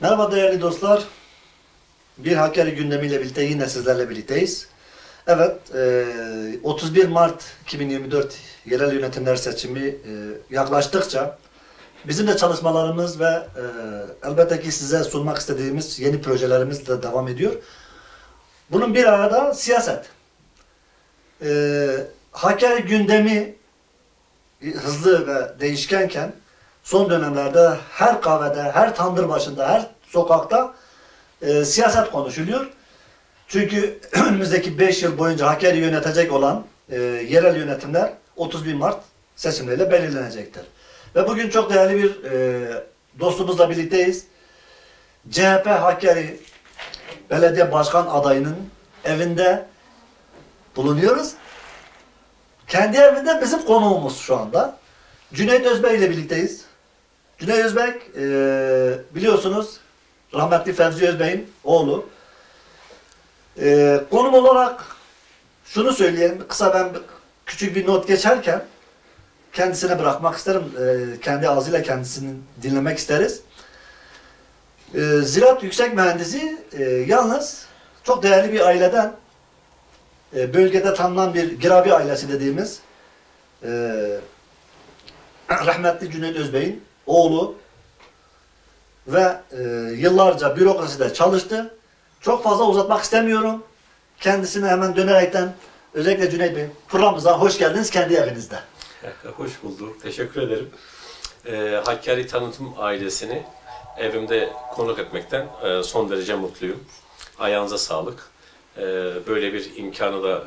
Merhaba değerli dostlar. Bir Hakkari gündemiyle birlikte yine sizlerle birlikteyiz. Evet, 31 Mart 2024 yerel yönetimler seçimi yaklaştıkça bizim de çalışmalarımız ve elbette ki size sunmak istediğimiz yeni projelerimiz de devam ediyor. Bunun bir arada siyaset. Hakkari gündemi hızlı ve değişkenken son dönemlerde her kahvede, her tandır başında, her sokakta siyaset konuşuluyor. Çünkü önümüzdeki 5 yıl boyunca Hakkari yönetecek olan yerel yönetimler 31 Mart seçimleriyle belirlenecektir. Ve bugün çok değerli bir dostumuzla birlikteyiz. CHP Hakkari Belediye Başkan adayının evinde bulunuyoruz. Kendi evinde bizim konuğumuz şu anda. Cüneyt Özbey ile birlikteyiz. Cüneyt Özbek biliyorsunuz rahmetli Fevzi Özbey'in oğlu. Konum olarak şunu söyleyelim. Kısa ben küçük bir not geçerken kendisine bırakmak isterim. Kendi ağzıyla kendisini dinlemek isteriz. Ziraat Yüksek Mühendisi yalnız çok değerli bir aileden bölgede tanınan bir Girabi ailesi dediğimiz rahmetli Cüneyt Özbey'in oğlu ve yıllarca bürokraside çalıştı. Çok fazla uzatmak istemiyorum. Kendisine hemen dönerekten özellikle Cüneyt Bey programımıza hoş geldiniz kendi evinizde. Hoş bulduk. Teşekkür ederim. Hakkari Tanıtım ailesini evimde konuk etmekten son derece mutluyum. Ayağınıza sağlık. Böyle bir imkanı da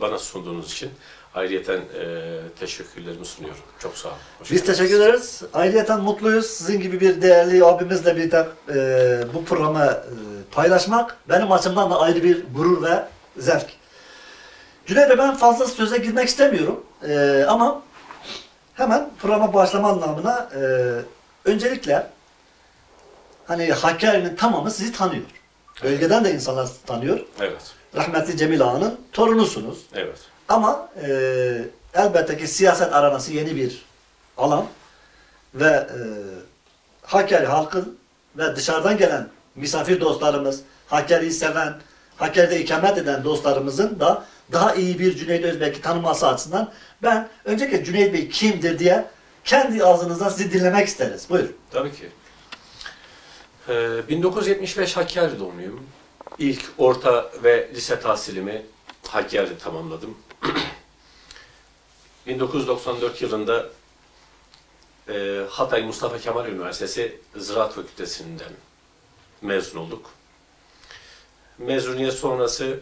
bana sunduğunuz için ayrıyeten teşekkürlerimi sunuyorum. Çok sağ olun. Biz teşekkür ederiz. Ayrıyeten mutluyuz. Sizin gibi bir değerli abimizle birlikte bu programı paylaşmak benim açımdan da ayrı bir gurur ve zevk. Cüneyt Bey, ben fazla söze girmek istemiyorum. Ama hemen programa başlama anlamına öncelikle hani Hakkari'nin tamamı sizi tanıyor. Bölgeden de insanlar tanıyor. Evet. Rahmetli Cemil Ağa'nın torunusunuz. Evet. Ama elbette ki siyaset aranası yeni bir alan ve Hakkari halkı ve dışarıdan gelen misafir dostlarımız, Hakkari'yi seven, Hakkari'de ikamet eden dostlarımızın da daha iyi bir Cüneyt Özbek'i tanıması açısından ben öncelikle Cüneyt Bey kimdir diye kendi ağzınızdan sizi dinlemek isteriz. Buyurun. Tabii ki. 1975 Hakkari doğumluyum. İlk orta ve lise tahsilimi Hakkari'de tamamladım. 1994 yılında Hatay Mustafa Kemal Üniversitesi Ziraat Fakültesinden mezun olduk. Mezuniyet sonrası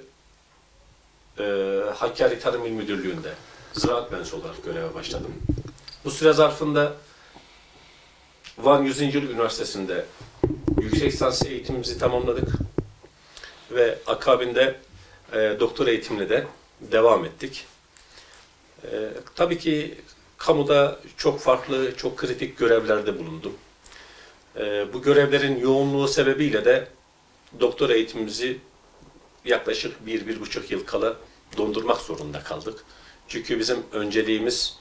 Hakkari Tarım İl Müdürlüğü'nde ziraat mühendisi olarak göreve başladım. Bu süre zarfında Van Yüzyıl Üniversitesi'nde yüksek lisans eğitimimizi tamamladık ve akabinde doktora eğitimine de devam ettik. Tabii ki kamuda çok farklı, çok kritik görevlerde bulundum. Bu görevlerin yoğunluğu sebebiyle de doktora eğitimimizi yaklaşık 1-1,5 yıl kala dondurmak zorunda kaldık. Çünkü bizim önceliğimiz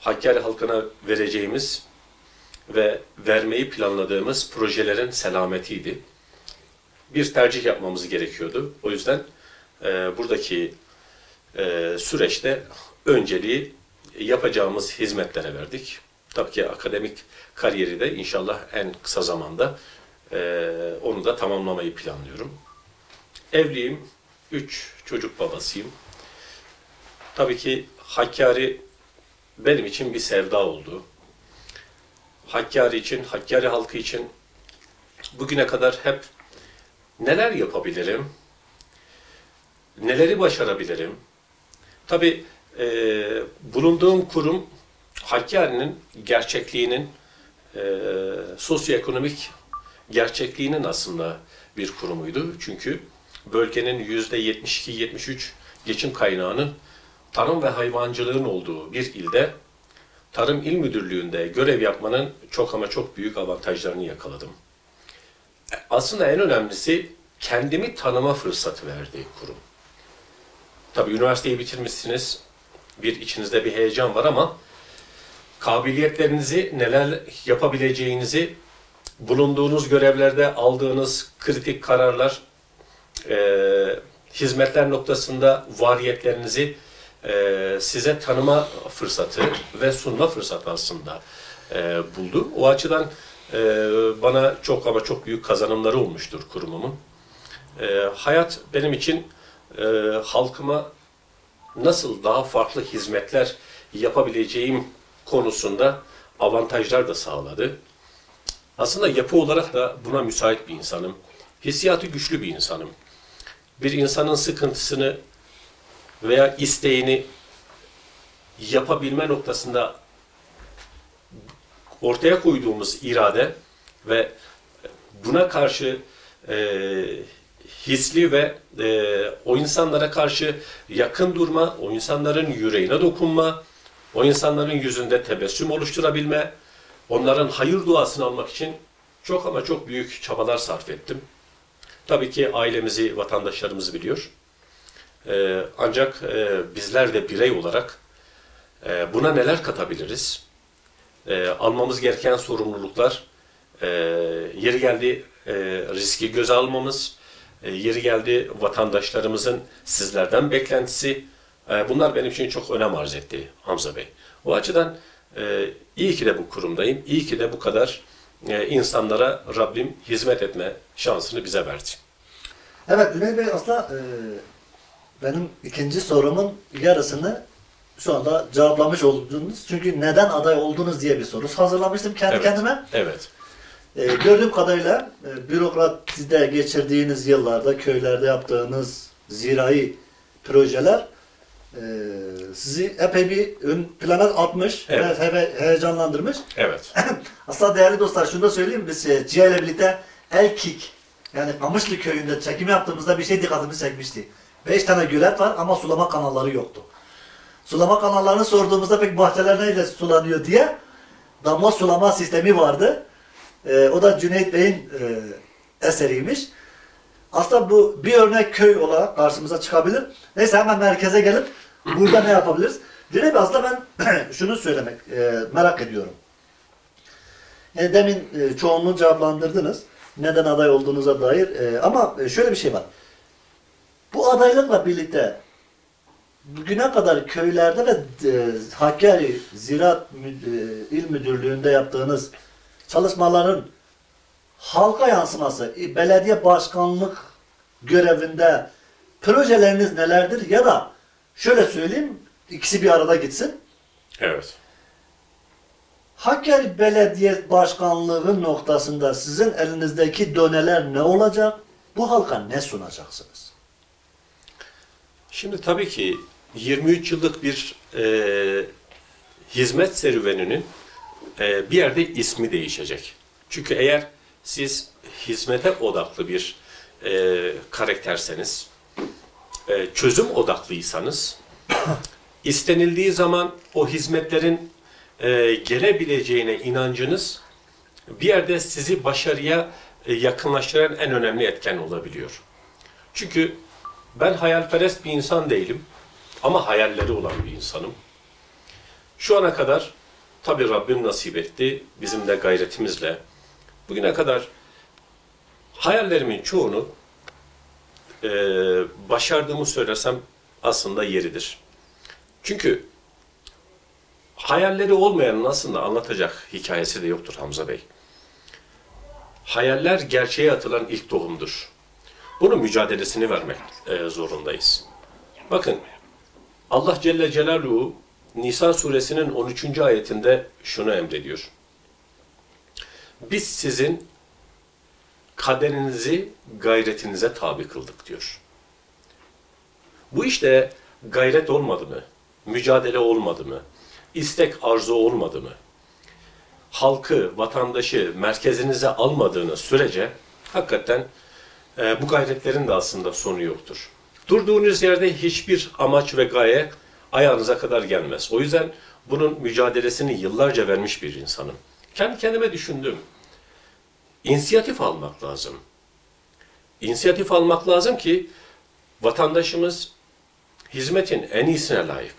Hakkari halkına vereceğimiz ve vermeyi planladığımız projelerin selametiydi. Bir tercih yapmamız gerekiyordu. O yüzden buradaki süreçte önceliği yapacağımız hizmetlere verdik. Tabii ki akademik kariyeri de inşallah en kısa zamanda onu da tamamlamayı planlıyorum. Evliyim, 3 çocuk babasıyım. Tabii ki Hakkari benim için bir sevda oldu. Hakkari için, Hakkari halkı için bugüne kadar hep neler yapabilirim, neleri başarabilirim? Tabii bulunduğum kurum Hakkari'nin gerçekliğinin, sosyoekonomik gerçekliğinin aslında bir kurumuydu. Çünkü bölgenin %72-73 geçim kaynağının tarım ve hayvancılığın olduğu bir ilde Tarım İl Müdürlüğü'nde görev yapmanın çok ama çok büyük avantajlarını yakaladım. Aslında en önemlisi kendimi tanıma fırsatı verdiği kurum. Tabii üniversiteyi bitirmişsiniz, içinizde bir heyecan var ama kabiliyetlerinizi, neler yapabileceğinizi bulunduğunuz görevlerde aldığınız kritik kararlar, hizmetler noktasında variyetlerinizi size tanıma fırsatı ve sunma fırsatı aslında buldu. O açıdan bana çok ama çok büyük kazanımları olmuştur kurumumun. Hayat benim için halkıma nasıl daha farklı hizmetler yapabileceğim konusunda avantajlar da sağladı. Aslında yapı olarak da buna müsait bir insanım. Hissiyatı güçlü bir insanım. Bir insanın sıkıntısını veya isteğini yapabilme noktasında ortaya koyduğumuz irade ve buna karşı hisli ve o insanlara karşı yakın durma, o insanların yüreğine dokunma, o insanların yüzünde tebessüm oluşturabilme, onların hayır duasını almak için çok ama çok büyük çabalar sarf ettim. Tabii ki ailemizi, vatandaşlarımızı biliyor. Ancak bizler de birey olarak buna neler katabiliriz? Almamız gereken sorumluluklar, yeri geldi riski göze almamız, yeri geldi vatandaşlarımızın sizlerden beklentisi. Bunlar benim için çok önem arz etti Hamza Bey. O açıdan iyi ki de bu kurumdayım, iyi ki de bu kadar insanlara Rabbim hizmet etme şansını bize verdi. Evet Cüneyt Bey, aslında benim ikinci sorumun yarısını şu anda cevaplamış oldunuz. Çünkü neden aday oldunuz diye bir soru hazırlamıştım kendi kendime. Evet. Gördüğüm kadarıyla bürokratide geçirdiğiniz yıllarda köylerde yaptığınız zirai projeler sizi epey bir ön plana atmış, evet, ve heyecanlandırmış. Evet. Aslında değerli dostlar, şunu da söyleyeyim, biz Ciğer ile birlikte Elkik, yani Kamışlı köyünde çekim yaptığımızda bir şey dikkatimizi çekmişti. 5 tane gölet var ama sulama kanalları yoktu. Sulama kanallarını sorduğumuzda pek bahçeler neyle sulanıyor diye damla sulama sistemi vardı. O da Cüneyt Bey'in eseriymiş. Aslında bu bir örnek köy olarak karşımıza çıkabilir. Neyse, hemen merkeze gelip burada ne yapabiliriz? Cüneyt Bey, aslında ben şunu söylemek merak ediyorum. Yani demin çoğunluğu cevaplandırdınız. Neden aday olduğunuza dair. Ama şöyle bir şey var. Bu adaylıkla birlikte bugüne kadar köylerde ve Hakkari Ziraat İl Müdürlüğü'nde yaptığınız çalışmaların halka yansıması, belediye başkanlık görevinde projeleriniz nelerdir? Ya da şöyle söyleyeyim, ikisi bir arada gitsin. Evet. Hakkari Belediye Başkanlığı noktasında sizin elinizdeki doneler ne olacak? Bu halka ne sunacaksınız? Şimdi tabii ki 23 yıllık bir hizmet serüveninin bir yerde ismi değişecek. Çünkü eğer siz hizmete odaklı bir karakterseniz, çözüm odaklıysanız, istenildiği zaman o hizmetlerin gelebileceğine inancınız bir yerde sizi başarıya yakınlaştıran en önemli etken olabiliyor. Çünkü ben hayalperest bir insan değilim ama hayalleri olan bir insanım. Şu ana kadar tabii Rabbim nasip etti, bizim de gayretimizle bugüne kadar hayallerimin çoğunu başardığımı söylersem aslında yeridir. Çünkü hayalleri olmayanın aslında anlatacak hikayesi de yoktur Hamza Bey. Hayaller gerçeğe atılan ilk tohumdur. Bunun mücadelesini vermek zorundayız. Bakın, Allah Celle Celaluhu Nisa suresinin 13. ayetinde şunu emrediyor. Biz sizin kaderinizi gayretinize tabi kıldık diyor. Bu işte gayret olmadı mı? Mücadele olmadı mı? İstek, arzu olmadı mı? Halkı, vatandaşı merkezinize almadığınız sürece hakikaten bu gayretlerin de aslında sonu yoktur. Durduğunuz yerde hiçbir amaç ve gaye ayağınıza kadar gelmez. O yüzden bunun mücadelesini yıllarca vermiş bir insanım. Kendi kendime düşündüm. İnisiyatif almak lazım. İnisiyatif almak lazım ki vatandaşımız hizmetin en iyisine layık.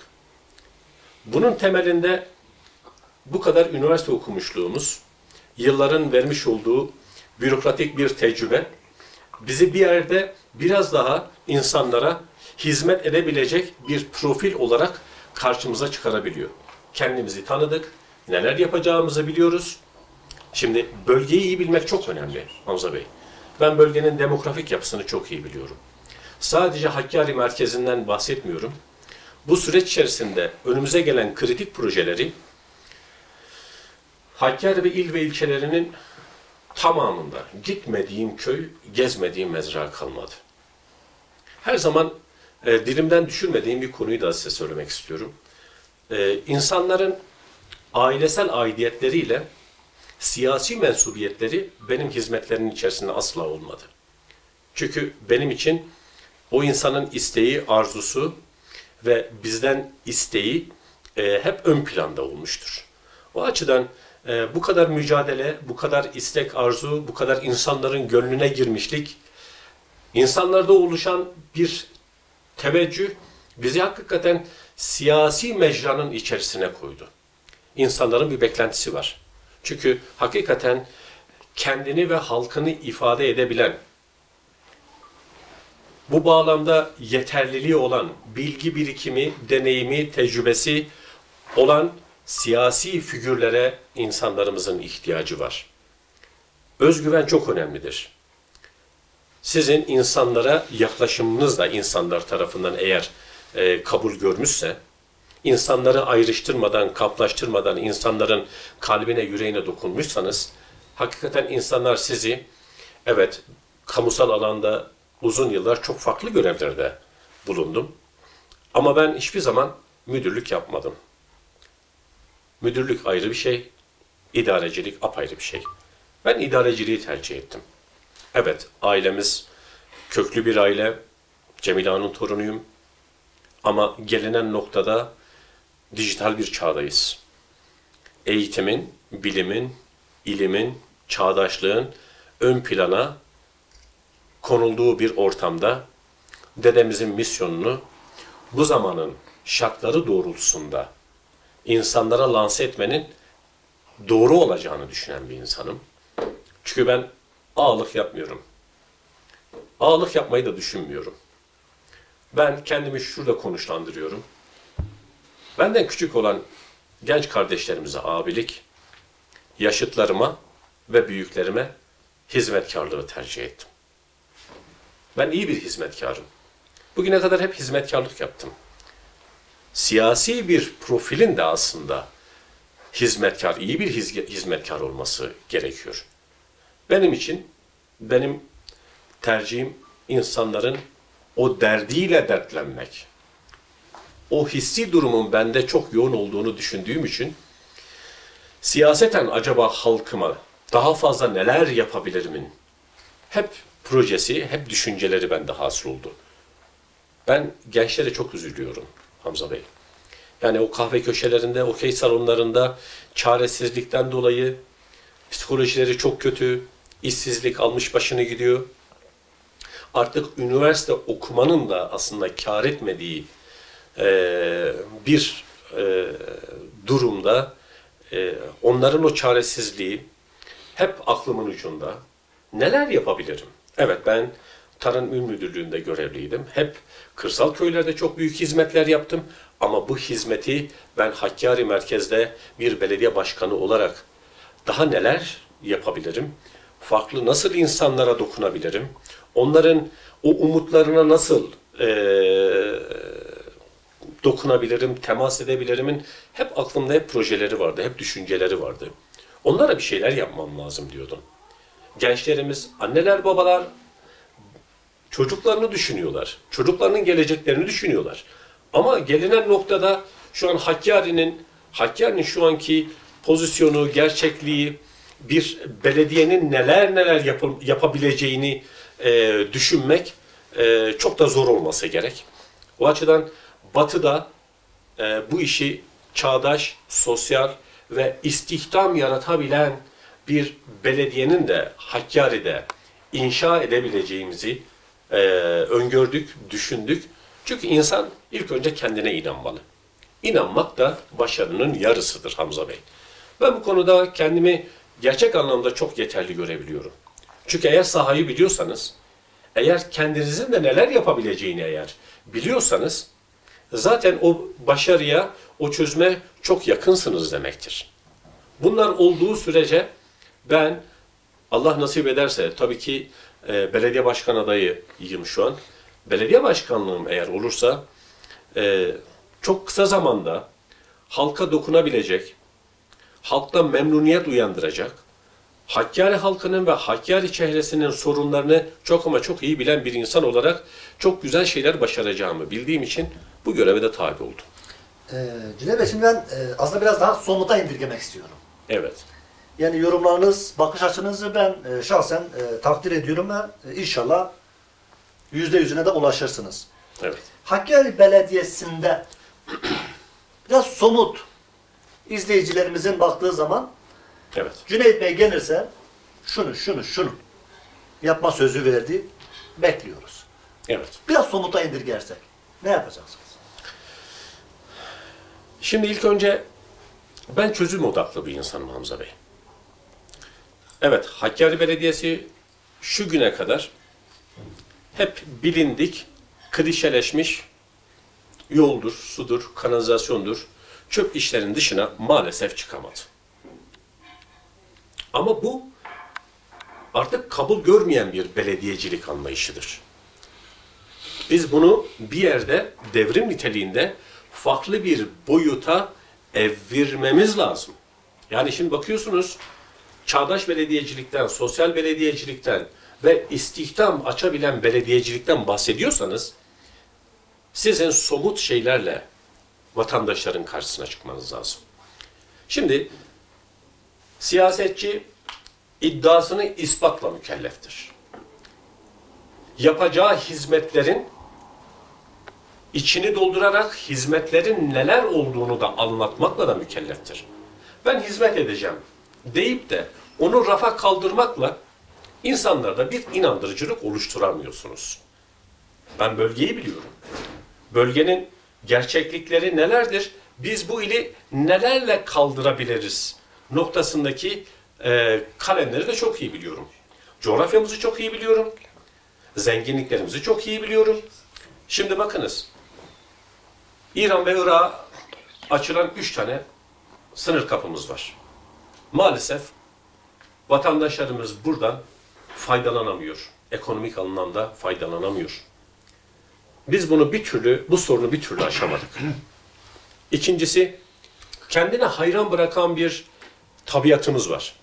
Bunun temelinde bu kadar üniversite okumuşluğumuz, yılların vermiş olduğu bürokratik bir tecrübe bizi bir yerde biraz daha insanlara hizmet edebilecek bir profil olarak karşımıza çıkarabiliyor. Kendimizi tanıdık, neler yapacağımızı biliyoruz. Şimdi bölgeyi iyi bilmek çok önemli Hamza Bey. Ben bölgenin demografik yapısını çok iyi biliyorum. Sadece Hakkari merkezinden bahsetmiyorum. Bu süreç içerisinde önümüze gelen kritik projeleri Hakkari ve il ve ilçelerinin tamamında gitmediğim köy, gezmediğim mezra kalmadı. Her zaman dilimden düşürmediğim bir konuyu da size söylemek istiyorum. İnsanların ailesel aidiyetleriyle siyasi mensubiyetleri benim hizmetlerimin içerisinde asla olmadı. Çünkü benim için o insanın isteği, arzusu ve bizden isteği hep ön planda olmuştur. O açıdan bu kadar mücadele, bu kadar istek, arzu, bu kadar insanların gönlüne girmişlik, insanlarda oluşan bir teveccüh bizi hakikaten siyasi mecranın içerisine koydu. İnsanların bir beklentisi var. Çünkü hakikaten kendini ve halkını ifade edebilen, bu bağlamda yeterliliği olan, bilgi birikimi, deneyimi, tecrübesi olan siyasi figürlere insanlarımızın ihtiyacı var. Özgüven çok önemlidir. Sizin insanlara yaklaşımınız da insanlar tarafından eğer kabul görmüşse, insanları ayrıştırmadan, kaplaştırmadan insanların kalbine, yüreğine dokunmuşsanız, hakikaten insanlar sizi, evet, kamusal alanda uzun yıllar çok farklı görevlerde bulundum. Ama ben hiçbir zaman müdürlük yapmadım. Müdürlük ayrı bir şey, idarecilik apayrı bir şey. Ben idareciliği tercih ettim. Evet, ailemiz köklü bir aile, Cemile Hanım torunuyum. Ama gelinen noktada dijital bir çağdayız. Eğitimin, bilimin, ilimin, çağdaşlığın ön plana konulduğu bir ortamda dedemizin misyonunu bu zamanın şartları doğrultusunda insanlara lanse etmenin doğru olacağını düşünen bir insanım. Çünkü ben ağalık yapmıyorum. Ağalık yapmayı da düşünmüyorum. Ben kendimi şurada konuşlandırıyorum. Benden küçük olan genç kardeşlerimize abilik, yaşıtlarıma ve büyüklerime hizmetkarlığı tercih ettim. Ben iyi bir hizmetkarım. Bugüne kadar hep hizmetkarlık yaptım. Siyasi bir profilin de aslında hizmetkar, iyi bir hizmetkar olması gerekiyor. Benim için, benim tercihim insanların o derdiyle dertlenmek. O hissi durumun bende çok yoğun olduğunu düşündüğüm için siyaseten acaba halkıma daha fazla neler yapabilirimin hep projesi, hep düşünceleri bende hasıl oldu. Ben gençlere çok üzülüyorum Hamza Bey. Yani o kahve köşelerinde, okey salonlarında çaresizlikten dolayı psikolojileri çok kötü, işsizlik almış başını gidiyor. Artık üniversite okumanın da aslında kâr etmediği bir durumda onların o çaresizliği hep aklımın ucunda. Neler yapabilirim? Evet, ben Tarım İl Müdürlüğü'nde görevliydim. Hep kırsal köylerde çok büyük hizmetler yaptım. Ama bu hizmeti ben Hakkari merkezde bir belediye başkanı olarak daha neler yapabilirim? Farklı nasıl insanlara dokunabilirim? Onların o umutlarına nasıl dokunabilirim, temas edebilirimin hep aklımda hep projeleri vardı, hep düşünceleri vardı. Onlara bir şeyler yapmam lazım diyordum. Gençlerimiz, anneler, babalar çocuklarını düşünüyorlar. Çocuklarının geleceklerini düşünüyorlar. Ama gelinen noktada şu an Hakkari'nin şu anki pozisyonu, gerçekliği, bir belediyenin neler yapabileceğini düşünmek çok da zor olmasa gerek. O açıdan Batı'da bu işi çağdaş, sosyal ve istihdam yaratabilen bir belediyenin de Hakkari'de inşa edebileceğimizi öngördük, düşündük. Çünkü insan ilk önce kendine inanmalı. İnanmak da başarının yarısıdır Hamza Bey. Ben bu konuda kendimi gerçek anlamda çok yeterli görebiliyorum. Çünkü eğer sahayı biliyorsanız, eğer kendinizin de neler yapabileceğini eğer biliyorsanız, zaten o başarıya, o çözüme çok yakınsınız demektir. Bunlar olduğu sürece ben, Allah nasip ederse, tabii ki belediye başkan adayıyım şu an. Belediye başkanlığım eğer olursa, çok kısa zamanda halka dokunabilecek, halkta memnuniyet uyandıracak, Hakkari halkının ve Hakkari çehresinin sorunlarını çok ama çok iyi bilen bir insan olarak çok güzel şeyler başaracağımı bildiğim için bu göreve de tabi oldum. Cüneyt Bey, şimdi ben aslında biraz daha somuta indirgemek istiyorum. Evet. Yani yorumlarınız, bakış açınızı ben şahsen takdir ediyorum ve inşallah %100'üne de ulaşırsınız. Evet. Hakkari Belediyesi'nde biraz somut izleyicilerimizin baktığı zaman Evet. Cüneyt Bey gelirse şunu yapma sözü verdi, bekliyoruz. Evet. Biraz somuta indirgersek ne yapacaksınız? Şimdi ilk önce ben çözüm odaklı bir insanım Hamza Bey. Evet, Hakkari Belediyesi şu güne kadar hep bilindik, klişeleşmiş yoldur, sudur, kanalizasyondur, çöp işlerinin dışına maalesef çıkamadı. Ama bu artık kabul görmeyen bir belediyecilik anlayışıdır. Biz bunu bir yerde devrim niteliğinde farklı bir boyuta evirmemiz lazım. Yani şimdi bakıyorsunuz, çağdaş belediyecilikten, sosyal belediyecilikten ve istihdam açabilen belediyecilikten bahsediyorsanız, sizin somut şeylerle vatandaşların karşısına çıkmanız lazım. Şimdi siyasetçi iddiasını ispatla mükelleftir. Yapacağı hizmetlerin içini doldurarak hizmetlerin neler olduğunu da anlatmakla da mükelleftir. Ben hizmet edeceğim deyip de onu rafa kaldırmakla insanlarda bir inandırıcılık oluşturamıyorsunuz. Ben bölgeyi biliyorum. Bölgenin gerçeklikleri nelerdir? Biz bu ili nelerle kaldırabiliriz noktasındaki kalemleri de çok iyi biliyorum. Coğrafyamızı çok iyi biliyorum. Zenginliklerimizi çok iyi biliyorum. Şimdi bakınız, İran ve Irak'a açılan 3 tane sınır kapımız var. Maalesef vatandaşlarımız buradan faydalanamıyor. Ekonomik anlamda faydalanamıyor. Biz bunu bu sorunu bir türlü aşamadık. İkincisi, kendine hayran bırakan bir tabiatımız var.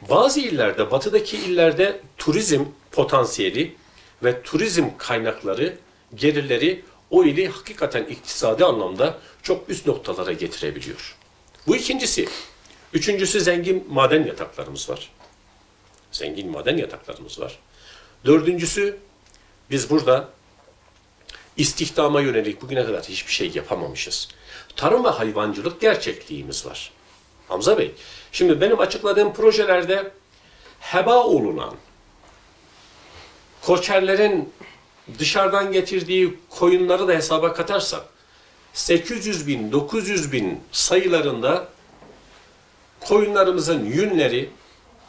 Bazı illerde, batıdaki illerde turizm potansiyeli ve turizm kaynakları, gelirleri o ili hakikaten iktisadi anlamda çok üst noktalara getirebiliyor. Bu ikincisi. Üçüncüsü, zengin maden yataklarımız var. Zengin maden yataklarımız var. Dördüncüsü, biz burada istihdama yönelik bugüne kadar hiçbir şey yapamamışız. Tarım ve hayvancılık gerçekliğimiz var. Hamza Bey, şimdi benim açıkladığım projelerde heba olunan, koçerlerin dışarıdan getirdiği koyunları da hesaba katarsak 800 bin, 900 bin sayılarında koyunlarımızın yünleri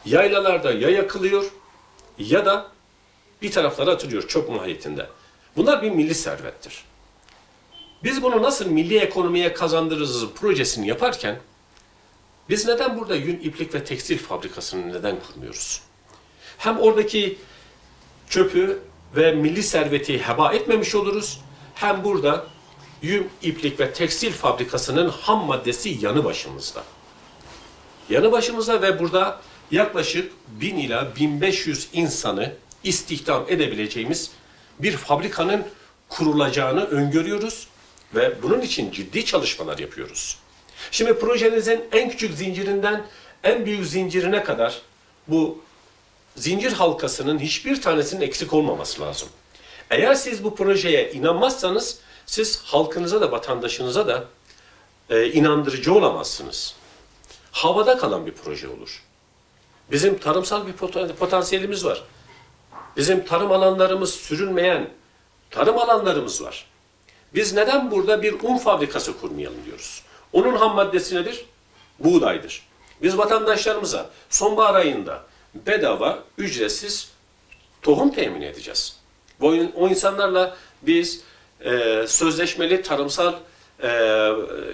yaylalarda ya yakılıyor ya da bir taraflara atılıyor çöp mahiyetinde. Bunlar bir milli servettir. Biz bunu nasıl milli ekonomiye kazandırırız projesini yaparken biz neden burada yün, iplik ve tekstil fabrikasını neden kurmuyoruz? Hem oradaki çöpü ve milli serveti heba etmemiş oluruz, hem burada yün, iplik ve tekstil fabrikasının ham maddesi yanı başımızda. Yanı başımızda ve burada yaklaşık 1000 ila 1500 insanı istihdam edebileceğimiz bir fabrikanın kurulacağını öngörüyoruz ve bunun için ciddi çalışmalar yapıyoruz. Şimdi projenizin en küçük zincirinden en büyük zincirine kadar bu zincir halkasının hiçbir tanesinin eksik olmaması lazım. Eğer siz bu projeye inanmazsanız siz halkınıza da vatandaşınıza da inandırıcı olamazsınız. Havada kalan bir proje olur. Bizim tarımsal bir potansiyelimiz var. Bizim tarım alanlarımız sürülmeyen tarım alanlarımız var. Biz neden burada bir un fabrikası kurmayalım diyoruz. Onun ham maddesi nedir? Buğdaydır. Biz vatandaşlarımıza sonbahar ayında bedava, ücretsiz tohum temin edeceğiz. O insanlarla biz sözleşmeli tarımsal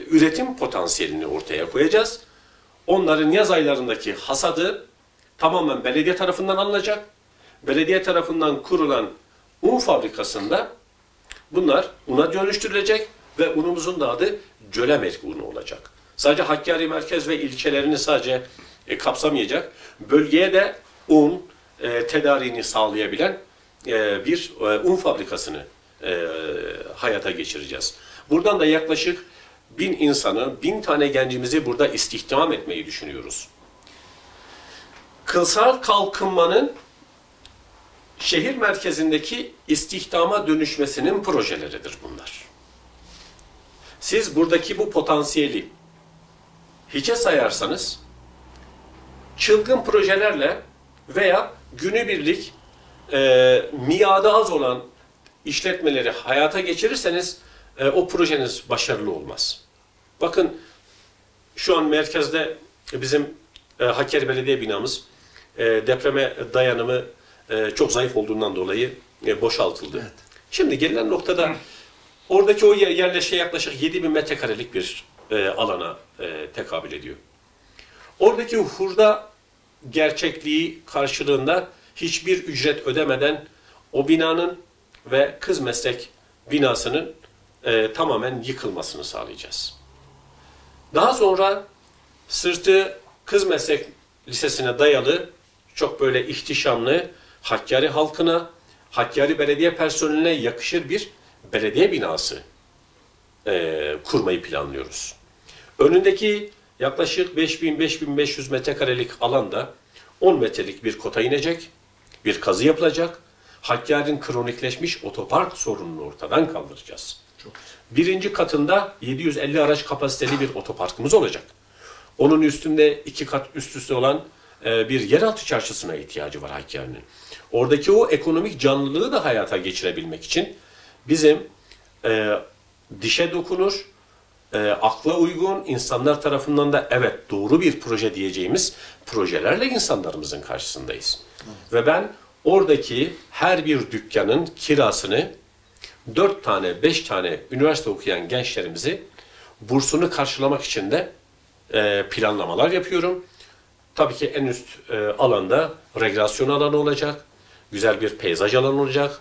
üretim potansiyelini ortaya koyacağız. Onların yaz aylarındaki hasadı tamamen belediye tarafından alınacak. Belediye tarafından kurulan un fabrikasında bunlar una dönüştürülecek ve unumuzun da adı Cölemek unu olacak. Sadece Hakkari merkez ve ilçelerini sadece kapsamayacak. Bölgeye de un tedariğini sağlayabilen bir un fabrikasını hayata geçireceğiz. Buradan da yaklaşık 1000 insanı, 1000 tane gencimizi burada istihdam etmeyi düşünüyoruz. Kırsal kalkınmanın şehir merkezindeki istihdama dönüşmesinin projeleridir bunlar. Siz buradaki bu potansiyeli hiçe sayarsanız, çılgın projelerle veya günübirlik miadı az olan işletmeleri hayata geçirirseniz o projeniz başarılı olmaz. Bakın şu an merkezde bizim Hakkari Belediye binamız depreme dayanımı çok zayıf olduğundan dolayı boşaltıldı. Evet. Şimdi gelinen noktada oradaki o yerleşke yaklaşık 7000 metrekarelik bir alana tekabül ediyor. Oradaki hurda gerçekliği karşılığında hiçbir ücret ödemeden o binanın ve kız meslek binasının tamamen yıkılmasını sağlayacağız. Daha sonra sırtı kız meslek lisesine dayalı çok böyle ihtişamlı Hakkari halkına, Hakkari belediye personeline yakışır bir belediye binası kurmayı planlıyoruz. Önündeki yaklaşık 5000-5500 metrekarelik alanda 10 metrelik bir kota inecek, bir kazı yapılacak. Hakkari'nin kronikleşmiş otopark sorununu ortadan kaldıracağız. Birinci katında 750 araç kapasiteli bir otoparkımız olacak. Onun üstünde 2 kat üst üste olan bir yeraltı çarşısına ihtiyacı var Hakkari'nin. Oradaki o ekonomik canlılığı da hayata geçirebilmek için bizim dişe dokunur, akla uygun, insanlar tarafından da evet doğru bir proje diyeceğimiz projelerle insanlarımızın karşısındayız. Evet. Ve ben oradaki her bir dükkanın kirasını 4 tane, 5 tane üniversite okuyan gençlerimizi bursunu karşılamak için de planlamalar yapıyorum. Tabii ki en üst alanda rekreasyon alanı olacak, güzel bir peyzaj alanı olacak,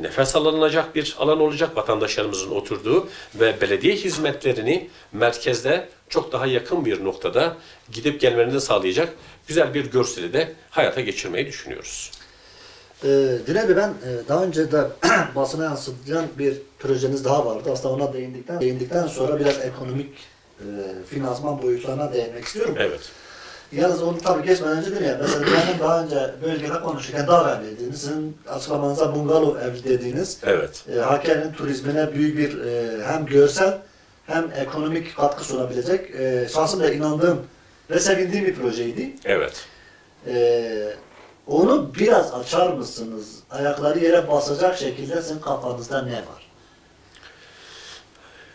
nefes alınacak bir alan olacak vatandaşlarımızın oturduğu ve belediye hizmetlerini merkezde çok daha yakın bir noktada gidip gelmelerini sağlayacak güzel bir görseli de hayata geçirmeyi düşünüyoruz. Cüneyt Bey, ben daha önce de basına yansıtılan bir projeniz daha vardı. Aslında ona değindikten sonra biraz ekonomik finansman boyutlarına değinmek istiyorum. Evet. Yalnız onu tabii geçmeden önce değil ya. Mesela benim daha önce bölgede konuşurken dağ evi dediğiniz, sizin açıklamanıza bungalov ev dediğiniz, evet. Hakkari'nin turizmine büyük bir hem görsel hem ekonomik katkı sunabilecek, şahsım da inandığım ve sevindiğim bir projeydi. Evet. Onu biraz açar mısınız? Ayakları yere basacak şekilde sizin kafanızda ne var?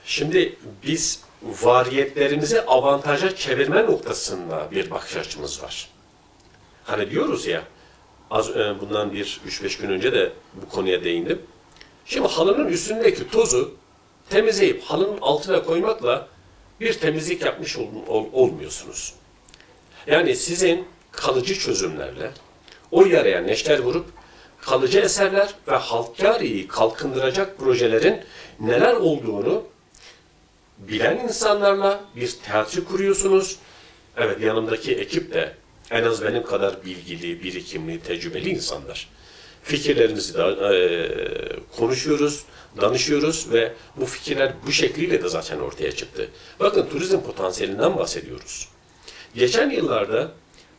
Şimdi biz variyetlerimizi avantaja çevirme noktasında bir bakış açımız var. Hani diyoruz ya, bundan 3-5 gün önce de bu konuya değindim. Şimdi halının üstündeki tozu temizleyip halının altına koymakla bir temizlik yapmış olmuyorsunuz. Yani sizin kalıcı çözümlerle o yaraya neşter vurup kalıcı eserler ve Hakkari'yi kalkındıracak projelerin neler olduğunu bilen insanlarla bir teatri kuruyorsunuz. Evet, yanımdaki ekip de en az benim kadar bilgili, birikimli, tecrübeli insanlar. Fikirlerimizi de konuşuyoruz, danışıyoruz ve bu fikirler bu şekliyle de zaten ortaya çıktı. Bakın, turizm potansiyelinden bahsediyoruz. Geçen yıllarda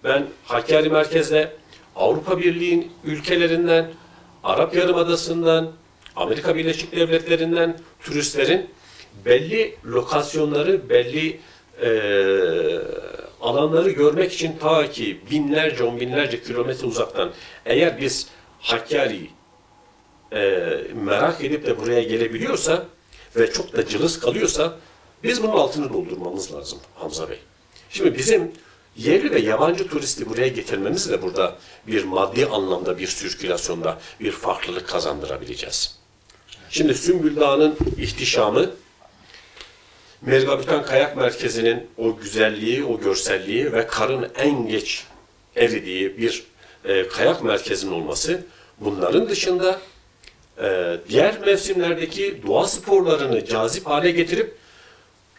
ben Hakkari merkezde Avrupa Birliği ülkelerinden, Arap Yarımadası'ndan, Amerika Birleşik Devletleri'nden turistlerin belli lokasyonları, belli alanları görmek için ta ki binlerce, on binlerce kilometre uzaktan eğer biz Hakkari'yi merak edip de buraya gelebiliyorsa ve çok da cılız kalıyorsa biz bunun altını doldurmamız lazım Hamza Bey. Şimdi bizim yerli ve yabancı turisti buraya getirmemiz de burada bir maddi anlamda bir sirkülasyonda bir farklılık kazandırabileceğiz. Şimdi Sümbül Dağı'nın ihtişamı, Mergabütan Kayak Merkezi'nin o güzelliği, o görselliği ve karın en geç eridiği bir kayak merkezinin olması, bunların dışında diğer mevsimlerdeki doğa sporlarını cazip hale getirip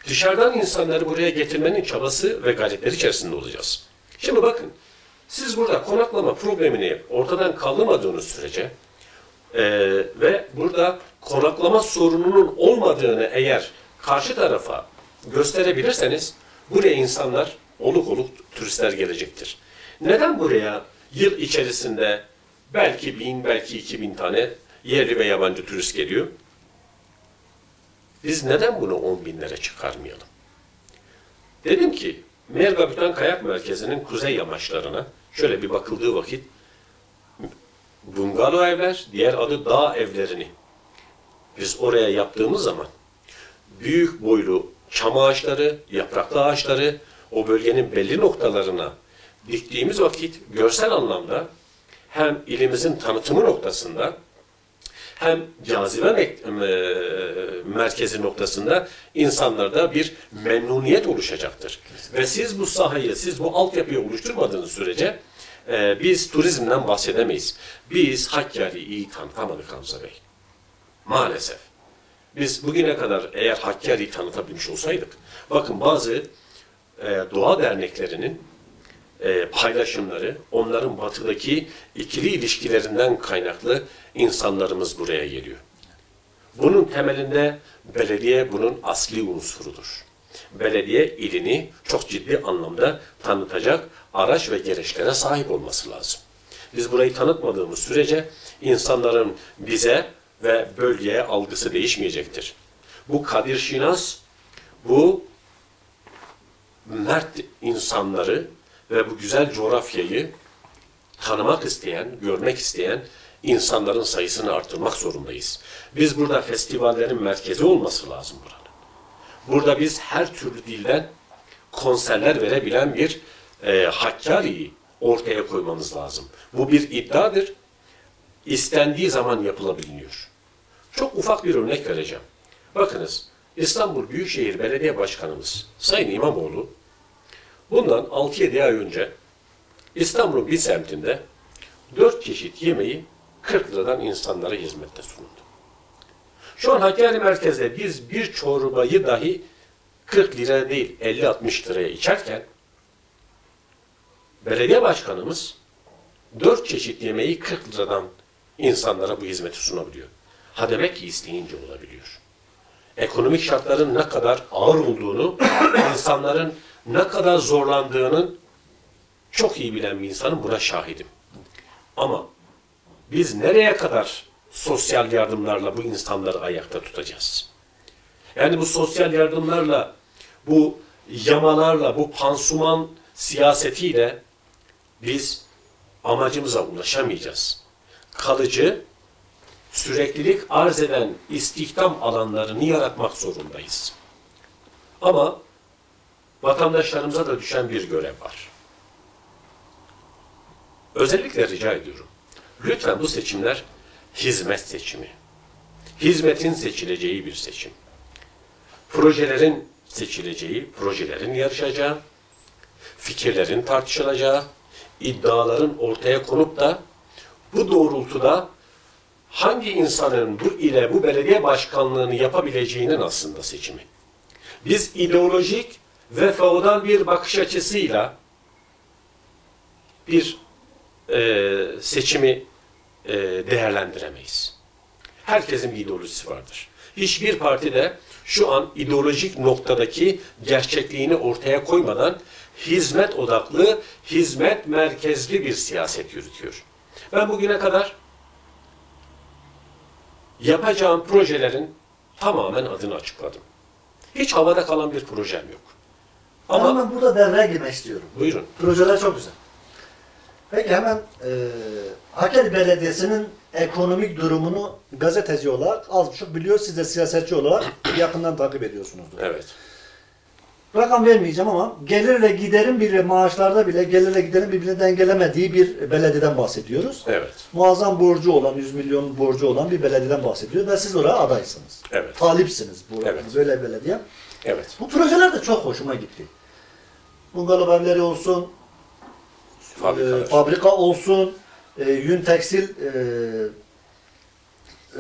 dışarıdan insanları buraya getirmenin çabası ve gayretleri içerisinde olacağız. Şimdi bakın, siz burada konaklama problemini ortadan kaldırmadığınız sürece ve burada konaklama sorununun olmadığını eğer karşı tarafa gösterebilirseniz buraya insanlar oluk oluk turistler gelecektir. Neden buraya yıl içerisinde belki 1000, belki 2000 tane yerli ve yabancı turist geliyor? Biz neden bunu 10 binlere çıkarmayalım? Dedim ki, Mergabütan Kayak Merkezi'nin kuzey yamaçlarına şöyle bir bakıldığı vakit bungalov evler, diğer adı dağ evlerini biz oraya yaptığımız zaman büyük boylu çam ağaçları, yapraklı ağaçları o bölgenin belli noktalarına diktiğimiz vakit görsel anlamda hem ilimizin tanıtımı noktasında hem cazibe merkezi noktasında insanlarda bir memnuniyet oluşacaktır. Ve siz bu sahayı, siz bu altyapıyı oluşturmadığınız sürece biz turizmden bahsedemeyiz. Biz Hakkari'yi iyi tanıtamadık Hamza Bey. Maalesef. Biz bugüne kadar eğer Hakkari'yi tanıtabilmiş olsaydık, bakın bazı doğa derneklerinin paylaşımları, onların batıdaki ikili ilişkilerinden kaynaklı insanlarımız buraya geliyor. Bunun temelinde belediye bunun asli unsurudur. Belediye ilini çok ciddi anlamda tanıtacak araç ve gereçlere sahip olması lazım. Biz burayı tanıtmadığımız sürece insanların bize ve bölgeye algısı değişmeyecektir. Bu Kadir Şinas, bu mert insanları ve bu güzel coğrafyayı tanımak isteyen, görmek isteyen insanların sayısını artırmak zorundayız. Biz burada festivallerin merkezi olması lazım buranın. Burada biz her türlü dilden konserler verebilen bir Hakkari'yi ortaya koymamız lazım. Bu bir iddiadır. İstendiği zaman yapılabiliyor. Çok ufak bir örnek vereceğim. Bakınız, İstanbul Büyükşehir Belediye Başkanımız Sayın İmamoğlu bundan 6-7 ay önce İstanbul'un bir semtinde 4 çeşit yemeği 40 liradan insanlara hizmette sunuldu. Şu an Hakkari merkezde biz bir çorbayı dahi 40 lira değil 50-60 liraya içerken belediye başkanımız 4 çeşit yemeği 40 liradan insanlara bu hizmeti sunabiliyor. Ha demek ki isteyince olabiliyor. Ekonomik şartların ne kadar ağır olduğunu, insanların ne kadar zorlandığının çok iyi bilen bir insanım, buna şahidim. Ama biz nereye kadar sosyal yardımlarla bu insanları ayakta tutacağız? Yani bu sosyal yardımlarla, bu yamalarla, bu pansuman siyasetiyle biz amacımıza ulaşamayacağız. Kalıcı, süreklilik arz eden istihdam alanlarını yaratmak zorundayız. Ama vatandaşlarımıza da düşen bir görev var. Özellikle rica ediyorum. Lütfen bu seçimler hizmet seçimi. Hizmetin seçileceği bir seçim. Projelerin seçileceği, projelerin yarışacağı, fikirlerin tartışılacağı, iddiaların ortaya konup da bu doğrultuda hangi insanın bu ile bu belediye başkanlığını yapabileceğinin aslında seçimi. Biz ideolojik ve feodal bir bakış açısıyla bir seçimi değerlendiremeyiz. Herkesin bir ideolojisi vardır. Hiçbir parti de şu an ideolojik noktadaki gerçekliğini ortaya koymadan hizmet odaklı, hizmet merkezli bir siyaset yürütüyor. Ben bugüne kadar yapacağım projelerin tamamen adını açıkladım. Hiç havada kalan bir projem yok. Ama ben burada devreye girmek istiyorum. Buyurun. Projeler çok güzel. Peki hemen Hakkari Belediyesi'nin ekonomik durumunu gazeteci olarak az buçuk biliyor. Siz de siyasetçi olarak yakından takip ediyorsunuzdur. Evet. rakam vermeyeceğim ama gelirle giderin bile maaşlarda bile gelirle giderin birbirini dengelemediği bir belediyeden bahsediyoruz. Evet. Muazzam borcu olan, 100 milyon borcu olan bir belediyeden bahsediyor ve siz oraya adaysınız. Evet. Talipsiniz Evet. böyle belediye. Evet. Bu projeler de çok hoşuma gitti. Bungalov evleri olsun, fabrika olsun, yün tekstil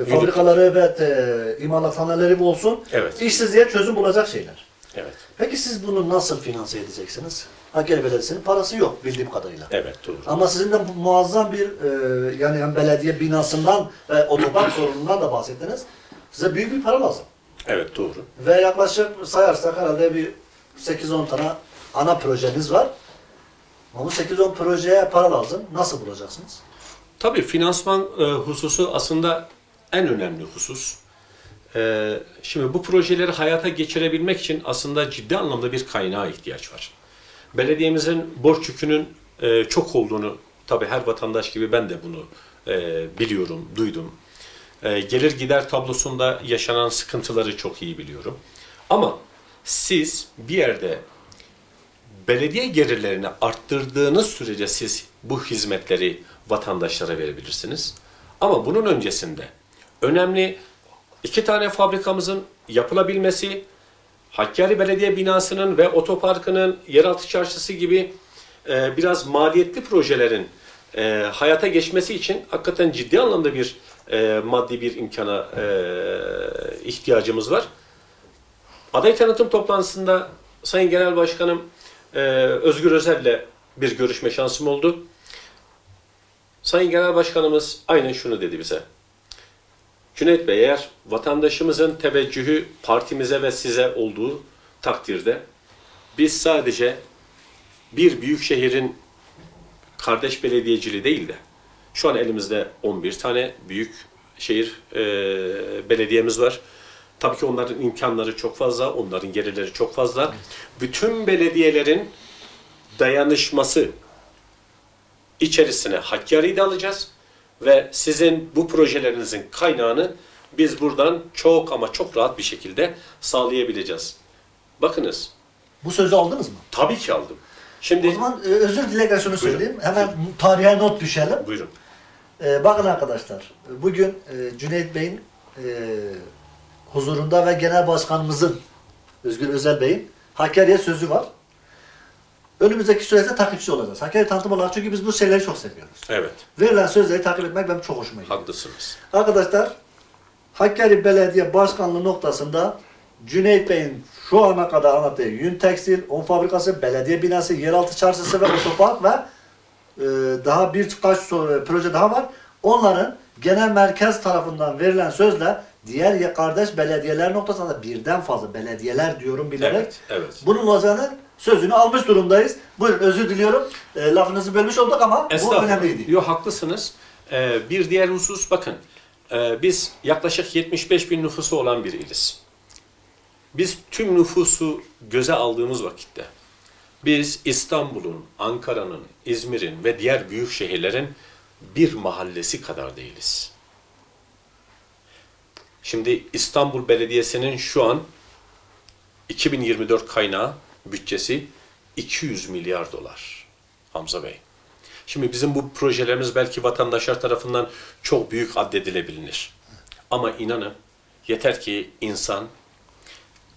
fabrikaları ve imalathaneleri olsun. Evet. İşsizliğe çözüm bulacak şeyler. Evet. Peki siz bunu nasıl finanse edeceksiniz? Hakkari Belediyesi'nin parası yok bildiğim kadarıyla. Evet, doğru. Ama sizin de muazzam bir yani hem belediye binasından ve otoban sorunundan da bahsettiniz. Size büyük bir para lazım. Evet, doğru. Ve yaklaşık sayarsak herhalde bir 8-10 tane ana projeniz var. Ama bu 8-10 projeye para lazım. Nasıl bulacaksınız? Tabii finansman hususu aslında en önemli husus. Şimdi bu projeleri hayata geçirebilmek için aslında ciddi anlamda bir kaynağa ihtiyaç var. Belediyemizin borç yükünün çok olduğunu, tabii her vatandaş gibi ben de bunu biliyorum, duydum. Gelir gider tablosunda yaşanan sıkıntıları çok iyi biliyorum. Ama siz bir yerde belediye gelirlerini arttırdığınız sürece siz bu hizmetleri vatandaşlara verebilirsiniz. Ama bunun öncesinde önemli 2 tane fabrikamızın yapılabilmesi, Hakkari Belediye binasının ve otoparkının, yeraltı çarşısı gibi biraz maliyetli projelerin hayata geçmesi için hakikaten ciddi anlamda bir maddi bir imkana ihtiyacımız var. Aday tanıtım toplantısında Sayın Genel Başkanım Özgür Özel'le bir görüşme şansım oldu. Sayın Genel Başkanımız aynen şunu dedi bize. Cüneyt Bey, eğer vatandaşımızın teveccühü partimize ve size olduğu takdirde biz sadece bir büyük şehrin kardeş belediyeciliği değil de şu an elimizde 11 tane büyük şehir belediyemiz var. Tabii ki onların imkanları çok fazla, onların gelirleri çok fazla. Bütün belediyelerin dayanışması içerisine Hakkari'yi de alacağız. Ve sizin bu projelerinizin kaynağını biz buradan çok ama çok rahat bir şekilde sağlayabileceğiz. Bakınız. Bu sözü aldınız mı? Tabii ki aldım. Şimdi, o zaman özür dilerim şunu söyleyeyim. Hemen tarihe not düşelim. Buyurun. Bakın arkadaşlar, bugün Cüneyt Bey'in huzurunda ve Genel Başkanımızın Özgür Özel Bey'in Hakkari'ye sözü var. Önümüzdeki süreçte takipçi olacağız. Hakkari tanıtım olarak çünkü biz bu şeyleri çok seviyoruz. Evet. Verilen sözleri takip etmek benim çok hoşuma gidiyor. Haklısınız. Arkadaşlar, Hakkari Belediye Başkanlığı noktasında Cüneyt Bey'in şu ana kadar anlattığı yün tekstil, un fabrikası, belediye binası, yeraltı çarşısı ve otopark ve daha birkaç proje daha var. Onların genel merkez tarafından verilen sözle diğer kardeş belediyeler noktasında birden fazla belediyeler diyorum bilerek Evet, evet. bunun olacağını sözünü almış durumdayız. Buyurun, özür diliyorum. Lafınızı bölmüş olduk ama bu önemliydi. Yok, haklısınız. Bir diğer husus bakın. Biz yaklaşık 75 bin nüfusu olan bir iliz. Biz tüm nüfusu göze aldığımız vakitte biz İstanbul'un, Ankara'nın, İzmir'in ve diğer büyük şehirlerin bir mahallesi kadar değiliz. Şimdi İstanbul Belediyesi'nin şu an 2024 kaynağı bütçesi 200 milyar dolar. Hamza Bey. Şimdi bizim bu projelerimiz belki vatandaşlar tarafından çok büyük addedilebilir. Ama inanın yeter ki insan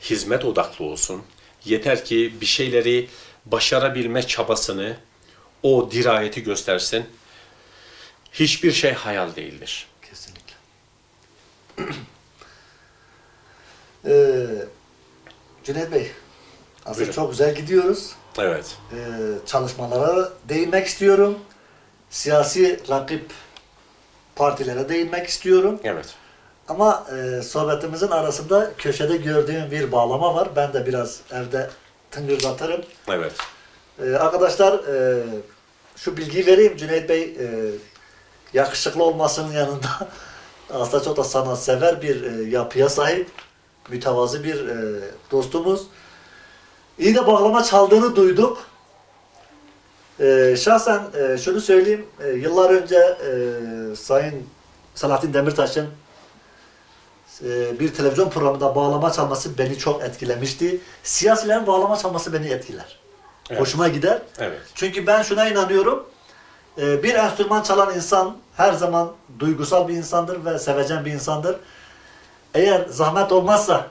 hizmet odaklı olsun. Yeter ki bir şeyleri başarabilme çabasını, o dirayeti göstersin. Hiçbir şey hayal değildir. Kesinlikle. Cüneyt Bey, aslında Buyurun. çok güzel gidiyoruz. Evet. Çalışmalara değinmek istiyorum. Siyasi rakip partilere değinmek istiyorum. Evet. Ama sohbetimizin arasında köşede gördüğüm bir bağlama var. Ben de biraz evde tıngırdatırım. Evet. Arkadaşlar şu bilgiyi vereyim. Cüneyt Bey yakışıklı olmasının yanında aslında çok da sanatsever bir yapıya sahip. Mütevazı bir dostumuz. İyi de bağlama çaldığını duyduk. Şahsen şunu söyleyeyim. Yıllar önce Sayın Selahattin Demirtaş'ın bir televizyon programında bağlama çalması beni çok etkilemişti. Siyasilerin bağlama çalması beni etkiler. Evet. Hoşuma gider. Evet. Çünkü ben şuna inanıyorum. Bir enstrüman çalan insan her zaman duygusal bir insandır ve sevecen bir insandır. Eğer zahmet olmazsa,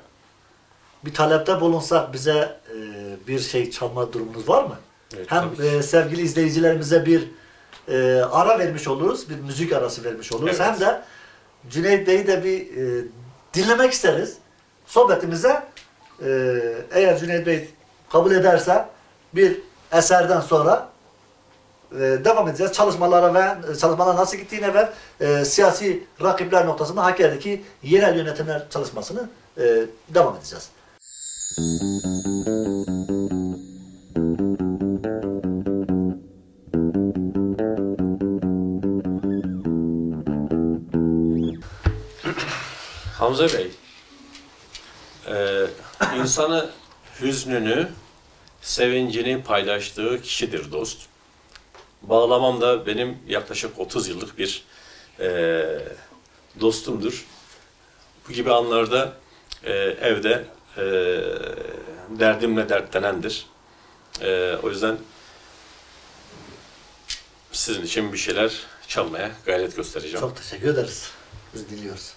bir talepte bulunsak bize bir şey çalma durumunuz var mı? Evet, Hem sevgili izleyicilerimize bir ara vermiş oluruz, bir müzik arası vermiş oluruz. Evet. Hem de Cüneyt Bey'i de bir dinlemek isteriz. Sohbetimize eğer Cüneyt Bey kabul ederse bir eserden sonra devam edeceğiz. Çalışmalara ve çalışmalar nasıl gittiğine ve siyasi rakipler noktasında Hakkari'deki yerel yönetimler çalışmasını devam edeceğiz. Hamza Bey, insanı hüznünü, sevincini paylaştığı kişidir dost. Bağlamam da benim yaklaşık 30 yıllık bir dostumdur. Bu gibi anlarda evde derdimle dertlenendir. O yüzden sizin için bir şeyler çalmaya gayret göstereceğim. Çok teşekkür ederiz. Biz dinliyoruz.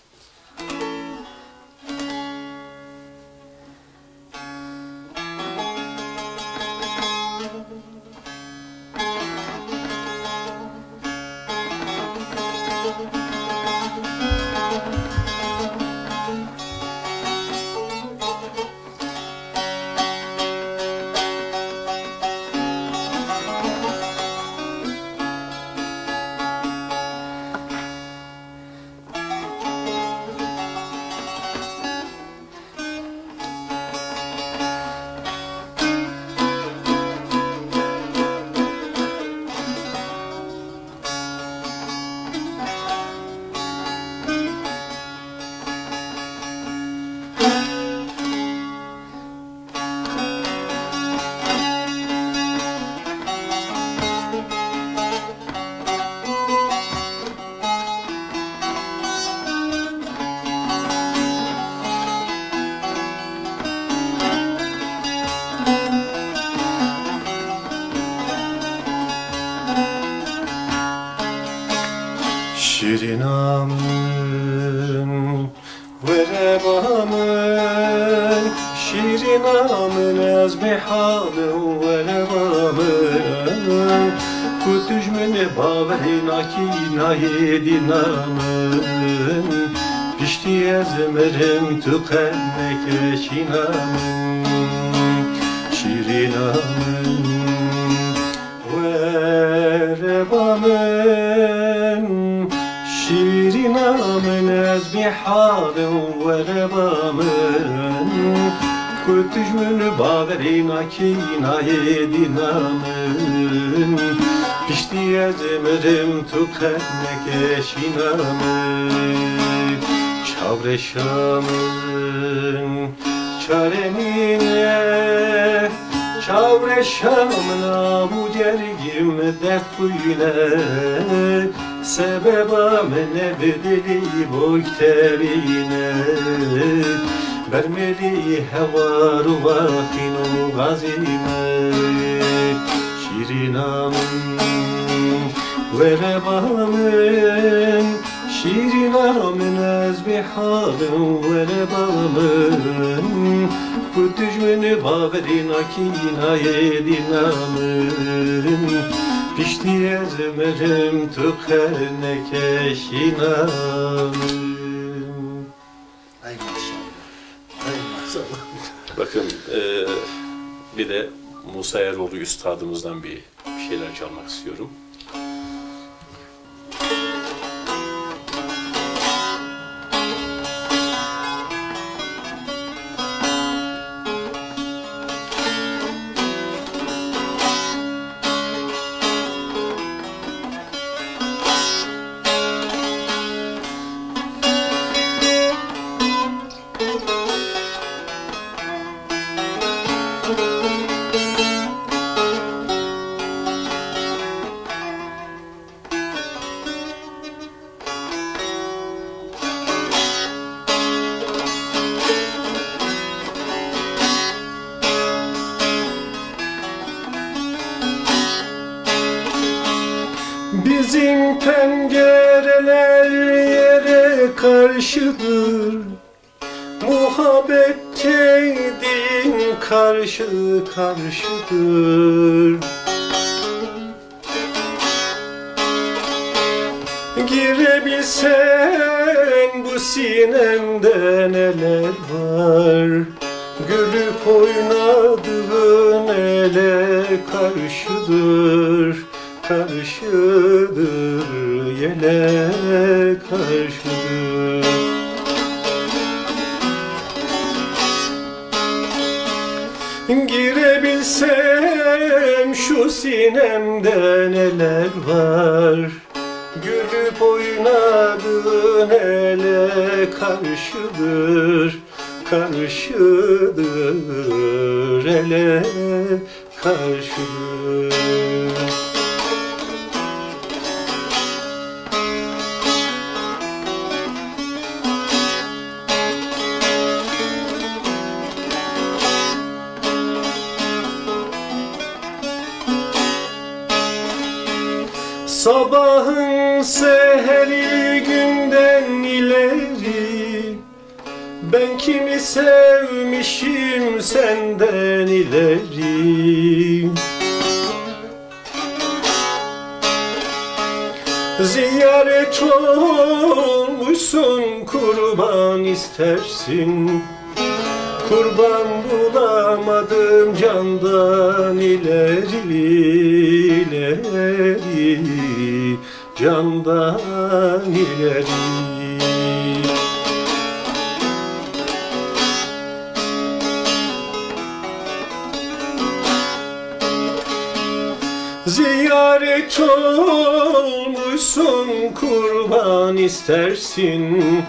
Şirinamın ve rebamın, şirinamın ezmihalın ve rebamın, kutujmün baverina kinaye dinamın, pişti ezmerim tükenmek şinamın, şirinamın ve rebamın, şirinamın ezmihalın ve rebamın, kutujmün baverina kinaye dinamın, pişti ezmerim tükenmek şinamın, çavreşamın çaremine, çavreşamına bu gergim dert kuyune, sebebam nevdeli boytevine, vermeli hevaru vakinu gazime, şirinamın ve rebamın, şirinamın ezbihalın ve rebamın, kutujmün baverina kinaye dinamın, pişti ezmerim tükenmek şinamın. Ay maşallah. Ay maşallah. Bakın bir de Musa Eroğlu Üstadımızdan bir şeyler çalmak istiyorum. pencereler yere karşıdır, muhabbet din karşı karşıdır. Girebilsen bu sinemde neler var, gülüp oynadığın ele karşıdır, karşıdır, yele karşıdır. Girebilsem şu sinemde neler var, gülüp oynadığın ele karşıdır, karşıdır, ele karşıdır. Sabahın seheri günden ileri, ben kimi sevmişim senden ileri. Ziyaret olmuşsun, kurban istersin, kurban bulamadım candan ileri, ileri, candan ileri. Ziyaret olmuşsun, kurban istersin,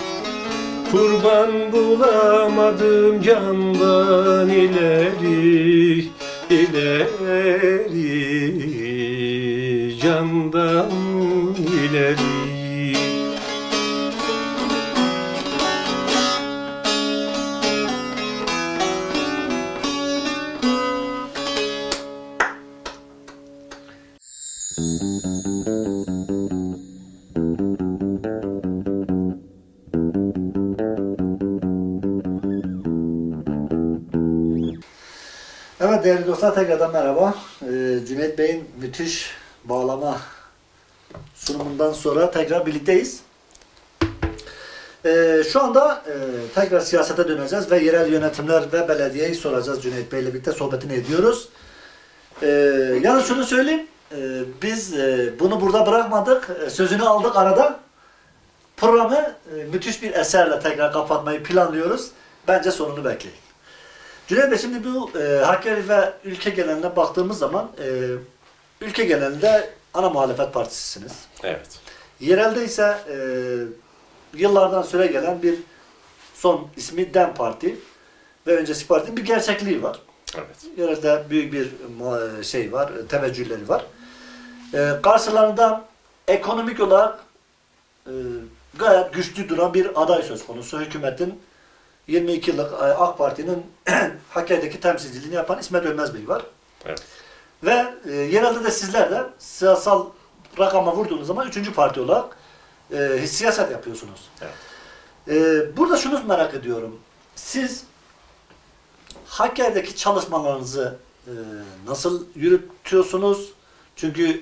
kurban bulamadım candan ileri, ileri, candan ileri. Evet değerli dostlar, tekrardan merhaba. Cüneyt Bey'in müthiş bağlama sunumundan sonra tekrar birlikteyiz. Şu anda tekrar siyasete döneceğiz ve yerel yönetimler ve belediyeyi soracağız. Cüneyt Bey'le birlikte sohbetini ediyoruz. Yalnız şunu söyleyeyim, biz bunu burada bırakmadık, sözünü aldık arada. Programı müthiş bir eserle tekrar kapatmayı planlıyoruz. Bence sonunu bekleyin. Cüneyt Bey, şimdi bu Hakkari ve ülke geneline baktığımız zaman ülke genelinde ana muhalefet partisisiniz. Evet. Yerelde ise yıllardan süre gelen bir son ismi DEM Parti ve öncesi partinin bir gerçekliği var. Evet. Yerelde büyük bir şey var, teveccühleri var. Karşılarında ekonomik olarak gayet güçlü duran bir aday söz konusu. Hükümetin 22 yıllık AK Parti'nin Hakkari'deki temsilciliğini yapan İsmet Ölmez Bey var. Evet. Ve yerelde de sizler de siyasal rakama vurduğunuz zaman 3. parti olarak siyaset yapıyorsunuz. Evet. Burada şunu merak ediyorum. Siz Hakkari'deki çalışmalarınızı nasıl yürütüyorsunuz? Çünkü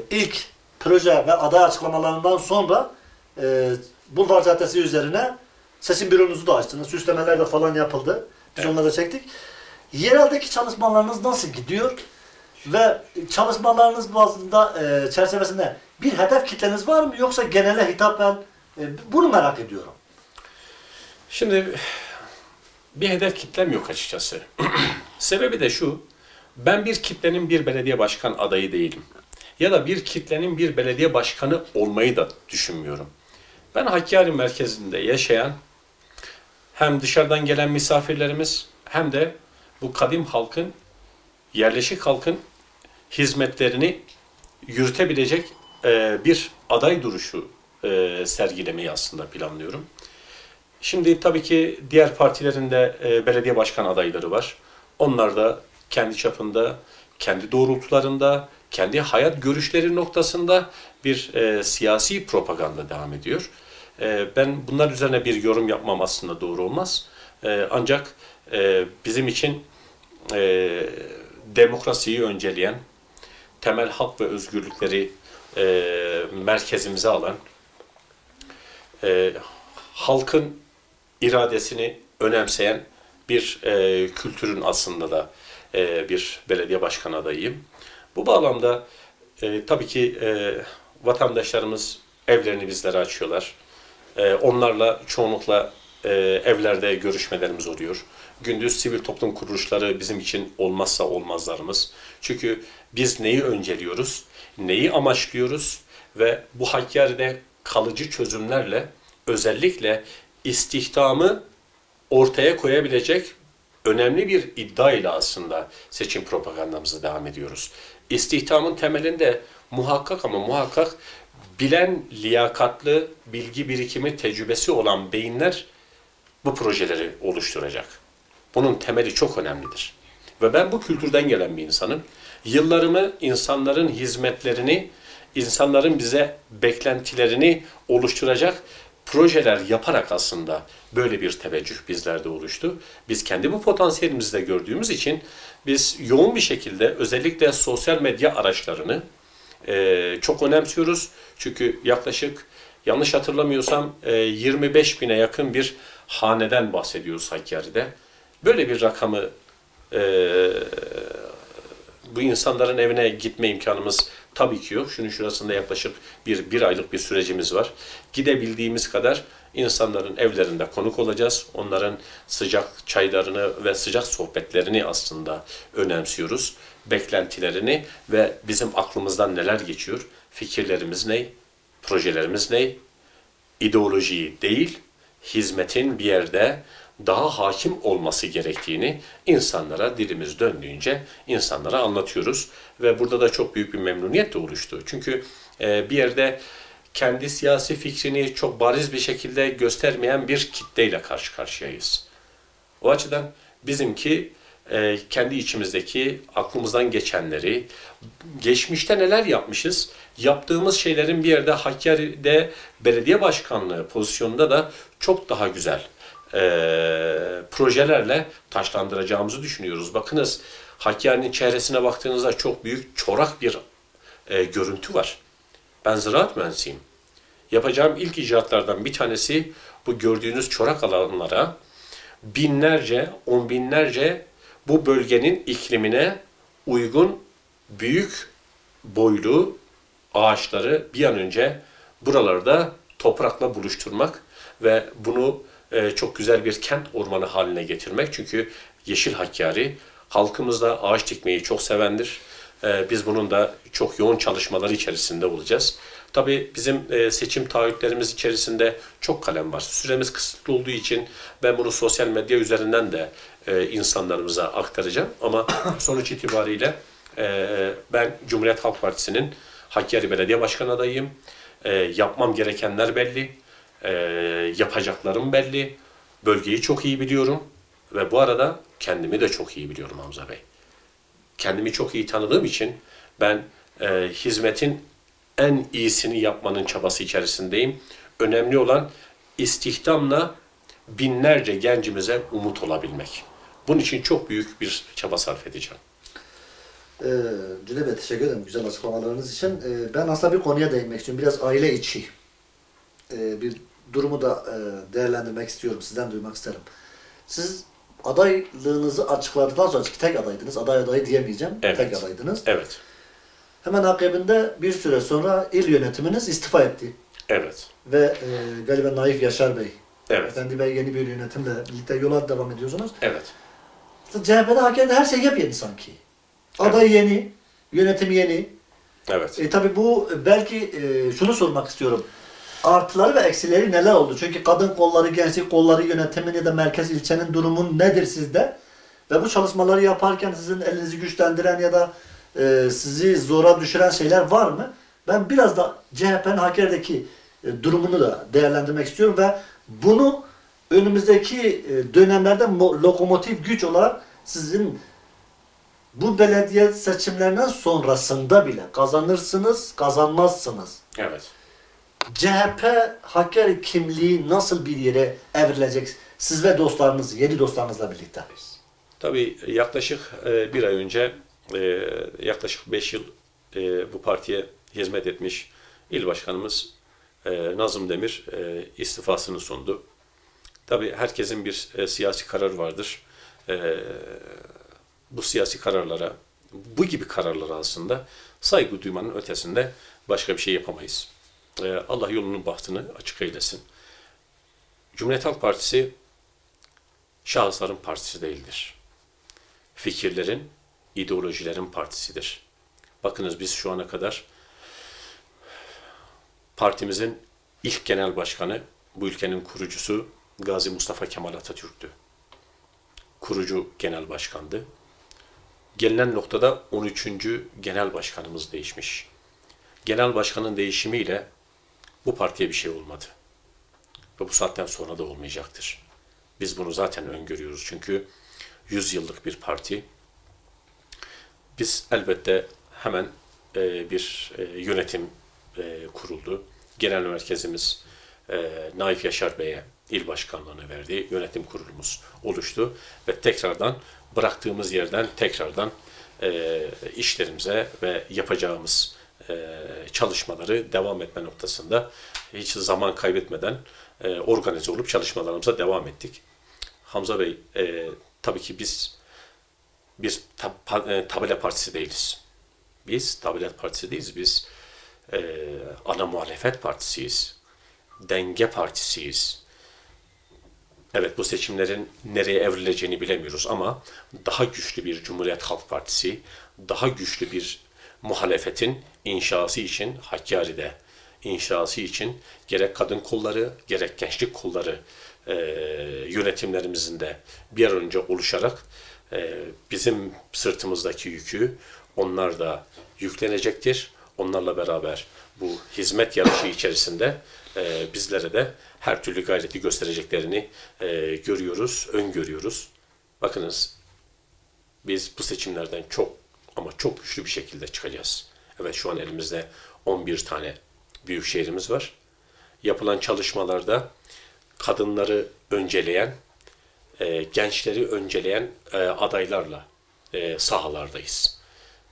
ilk proje ve aday açıklamalarından sonra Bulvar Caddesi üzerine seçim büronuzu da açtınız. Süslemeler de falan yapıldı. Biz evet. onları da çektik. Yereldeki çalışmalarınız nasıl gidiyor? Ve çalışmalarınız bazında çerçevesinde bir hedef kitleniz var mı? Yoksa genele hitaben bunu merak ediyorum. Şimdi bir hedef kitlem yok açıkçası. Sebebi de şu, ben bir kitlenin bir belediye başkan adayı değilim. Ya da bir kitlenin bir belediye başkanı olmayı da düşünmüyorum. Ben Hakkari merkezinde yaşayan, hem dışarıdan gelen misafirlerimiz hem de bu kadim halkın, yerleşik halkın hizmetlerini yürütebilecek bir aday duruşu sergilemeyi aslında planlıyorum. Şimdi tabii ki diğer partilerin de belediye başkan adayları var. Onlar da kendi çapında, kendi doğrultularında, kendi hayat görüşleri noktasında bir siyasi propaganda devam ediyor. Ben bunlar üzerine bir yorum yapmam aslında doğru olmaz. Ancak bizim için demokrasiyi önceleyen, temel hak ve özgürlükleri merkezimize alan, halkın iradesini önemseyen bir kültürün aslında da bir belediye başkanı adayıyım. Bu bağlamda tabii ki vatandaşlarımız evlerini bizlere açıyorlar. Onlarla çoğunlukla evlerde görüşmelerimiz oluyor. Gündüz sivil toplum kuruluşları bizim için olmazsa olmazlarımız. Çünkü biz neyi önceliyoruz, neyi amaçlıyoruz ve bu Hakkari'de kalıcı çözümlerle özellikle istihdamı ortaya koyabilecek önemli bir iddia ile aslında seçim propagandamızı devam ediyoruz. İstihdamın temelinde muhakkak ama muhakkak bilen, liyakatlı, bilgi birikimi, tecrübesi olan beyinler bu projeleri oluşturacak. Bunun temeli çok önemlidir. Ve ben bu kültürden gelen bir insanım. Yıllarımı insanların hizmetlerini, insanların bize beklentilerini oluşturacak projeler yaparak aslında böyle bir teveccüh bizlerde oluştu. Biz kendi bu potansiyelimizi de gördüğümüz için biz yoğun bir şekilde özellikle sosyal medya araçlarını çok önemsiyoruz. Çünkü yaklaşık yanlış hatırlamıyorsam 25 bine yakın bir haneden bahsediyoruz Hakkari'de. Böyle bir rakamı bu insanların evine gitme imkanımız tabii ki yok. Şunun şurasında yaklaşık bir aylık bir sürecimiz var. Gidebildiğimiz kadar insanların evlerinde konuk olacağız. Onların sıcak çaylarını ve sıcak sohbetlerini aslında önemsiyoruz. Beklentilerini ve bizim aklımızdan neler geçiyor, fikirlerimiz ne, projelerimiz ne, ideolojiyi değil, hizmetin bir yerde daha hakim olması gerektiğini insanlara dilimiz döndüğünce insanlara anlatıyoruz. Ve burada da çok büyük bir memnuniyet de oluştu. Çünkü bir yerde kendi siyasi fikrini çok bariz bir şekilde göstermeyen bir kitleyle karşı karşıyayız. O açıdan bizimki kendi içimizdeki aklımızdan geçenleri, geçmişte neler yapmışız, yaptığımız şeylerin bir yerde Hakkari'de belediye başkanlığı pozisyonunda da çok daha güzel projelerle taşlandıracağımızı düşünüyoruz. Bakınız Hakkari'nin çehresine baktığınızda çok büyük çorak bir görüntü var. Ben ziraat mühendisiyim. Yapacağım ilk icraatlardan bir tanesi bu gördüğünüz çorak alanlara binlerce, on binlerce bu bölgenin iklimine uygun büyük boylu ağaçları bir an önce buralarda toprakla buluşturmak ve bunu çok güzel bir kent ormanı haline getirmek. Çünkü Yeşil Hakkari halkımız da ağaç dikmeyi çok sevendir. Biz bunun da çok yoğun çalışmaları içerisinde olacağız. Tabii bizim seçim taahhütlerimiz içerisinde çok kalem var. Süremiz kısıtlı olduğu için ben bunu sosyal medya üzerinden de insanlarımıza aktaracağım. Ama sonuç itibariyle ben Cumhuriyet Halk Partisi'nin Hakkari Belediye Başkanı adayıyım. Yapmam gerekenler belli. Yapacaklarım belli. Bölgeyi çok iyi biliyorum. Ve bu arada kendimi de çok iyi biliyorum Hamza Bey. Kendimi çok iyi tanıdığım için ben hizmetin en iyisini yapmanın çabası içerisindeyim. Önemli olan istihdamla binlerce gencimize umut olabilmek. Bunun için çok büyük bir çaba sarf edeceğim. Cüneyt Bey teşekkür ederim güzel açıklamalarınız için. Ben aslında bir konuya değinmek istiyorum. Biraz aile içi bir durumu da değerlendirmek istiyorum. Sizden duymak isterim. Siz adaylığınızı açıkladıktan sonra tek adaydınız. Aday adayı diyemeyeceğim. Evet. Tek adaydınız. Evet. Hemen akabinde bir süre sonra il yönetiminiz istifa etti. Evet. Ve galiba Naif Yaşar Bey. Evet. Efendi Bey yeni bir yönetimle birlikte yola devam ediyorsunuz. Evet. CHP'de Hakkari'de her şey yepyeni sanki. Aday yeni, yönetim yeni. Evet. Tabii bu belki şunu sormak istiyorum. Artıları ve eksileri neler oldu? Çünkü kadın kolları, gençlik kolları yönetimin ya da merkez ilçenin durumu nedir sizde? Ve bu çalışmaları yaparken sizin elinizi güçlendiren ya da sizi zora düşüren şeyler var mı? Ben biraz da CHP'nin Hakkari'deki durumunu da değerlendirmek istiyorum ve bunu önümüzdeki dönemlerde lokomotif güç olarak sizin bu belediye seçimlerinden sonrasında bile kazanırsınız, kazanmazsınız. Evet. CHP Hakkari kimliği nasıl bir yere evrilecek? Siz ve dostlarınız, yeni dostlarınızla birlikte. Tabii yaklaşık bir ay önce, yaklaşık 5 yıl bu partiye hizmet etmiş il başkanımız Nazım Demir istifasını sundu. Tabii herkesin bir siyasi kararı vardır. Bu siyasi kararlara, bu gibi kararlara aslında saygı duymanın ötesinde başka bir şey yapamayız. Allah yolunun bahtını açık eylesin. Cumhuriyet Halk Partisi şahısların partisi değildir. Fikirlerin, ideolojilerin partisidir. Bakınız biz şu ana kadar partimizin ilk genel başkanı, bu ülkenin kurucusu Gazi Mustafa Kemal Atatürk'tü. Kurucu genel başkandı. Gelinen noktada 13. genel başkanımız değişmiş. Genel başkanın değişimiyle bu partiye bir şey olmadı. Ve bu saatten sonra da olmayacaktır. Biz bunu zaten öngörüyoruz çünkü 100 yıllık bir parti. Biz elbette hemen bir yönetim kuruldu. Genel merkezimiz Naif Yaşar Bey'e il başkanlığını verdi. Yönetim kurulumuz oluştu ve tekrardan bıraktığımız yerden tekrardan işlerimize ve yapacağımız çalışmaları devam etme noktasında hiç zaman kaybetmeden organize olup çalışmalarımıza devam ettik. Hamza Bey, tabii ki biz tabela partisi değiliz. Biz tabela partisi değiliz. Biz ana muhalefet partisiyiz. Denge partisiyiz. Evet, bu seçimlerin nereye evrileceğini bilemiyoruz ama daha güçlü bir Cumhuriyet Halk Partisi, daha güçlü bir muhalefetin inşası için Hakkari'de inşası için gerek kadın kolları, gerek gençlik kolları yönetimlerimizin de bir an önce oluşarak bizim sırtımızdaki yükü onlar da yüklenecektir. Onlarla beraber bu hizmet yarışı içerisinde bizlere de her türlü gayreti göstereceklerini görüyoruz, öngörüyoruz. Bakınız biz bu seçimlerden çok ama çok güçlü bir şekilde çıkacağız. Evet, şu an elimizde 11 tane büyük şehrimiz var. Yapılan çalışmalarda kadınları önceleyen, gençleri önceleyen adaylarla sahalardayız.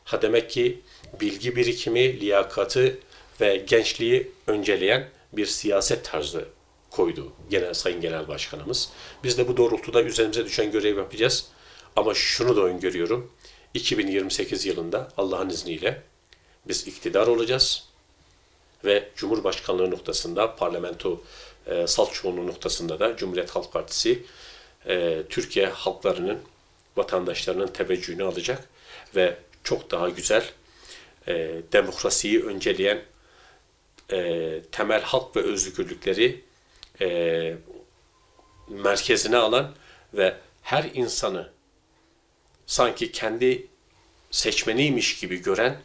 Ha, demek ki bilgi birikimi, liyakatı ve gençliği önceleyen bir siyaset tarzı koydu Sayın Genel Başkanımız. Biz de bu doğrultuda üzerimize düşen görevi yapacağız. Ama şunu da öngörüyorum. 2028 yılında Allah'ın izniyle biz iktidar olacağız ve Cumhurbaşkanlığı noktasında, parlamento salt çoğunluğu noktasında da Cumhuriyet Halk Partisi Türkiye halklarının, vatandaşlarının teveccühünü alacak ve çok daha güzel, demokrasiyi önceleyen, temel hak ve özgürlükleri merkezine alan ve her insanı sanki kendi seçmeniymiş gibi gören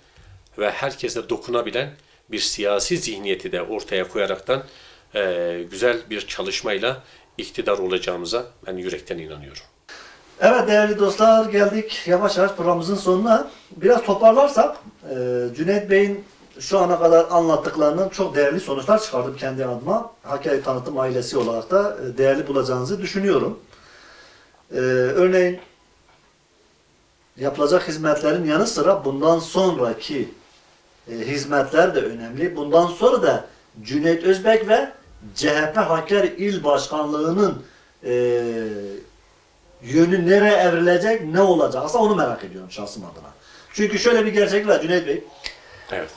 ve herkese dokunabilen bir siyasi zihniyeti de ortaya koyaraktan güzel bir çalışmayla iktidar olacağımıza ben yürekten inanıyorum. Evet değerli dostlar, geldik yavaş yavaş programımızın sonuna. Biraz toparlarsak Cüneyt Bey'in şu ana kadar anlattıklarından çok değerli sonuçlar çıkardım kendi adıma. Hakkari Tanıtım ailesi olarak da değerli bulacağınızı düşünüyorum. Örneğin yapılacak hizmetlerin yanı sıra bundan sonraki hizmetler de önemli. Bundan sonra da Cüneyt Özbek ve CHP Hakkari İl Başkanlığı'nın yönü nereye evrilecek, ne olacak? Aslında onu merak ediyorum şahsım adına. Çünkü şöyle bir gerçek var Cüneyt Bey. Evet.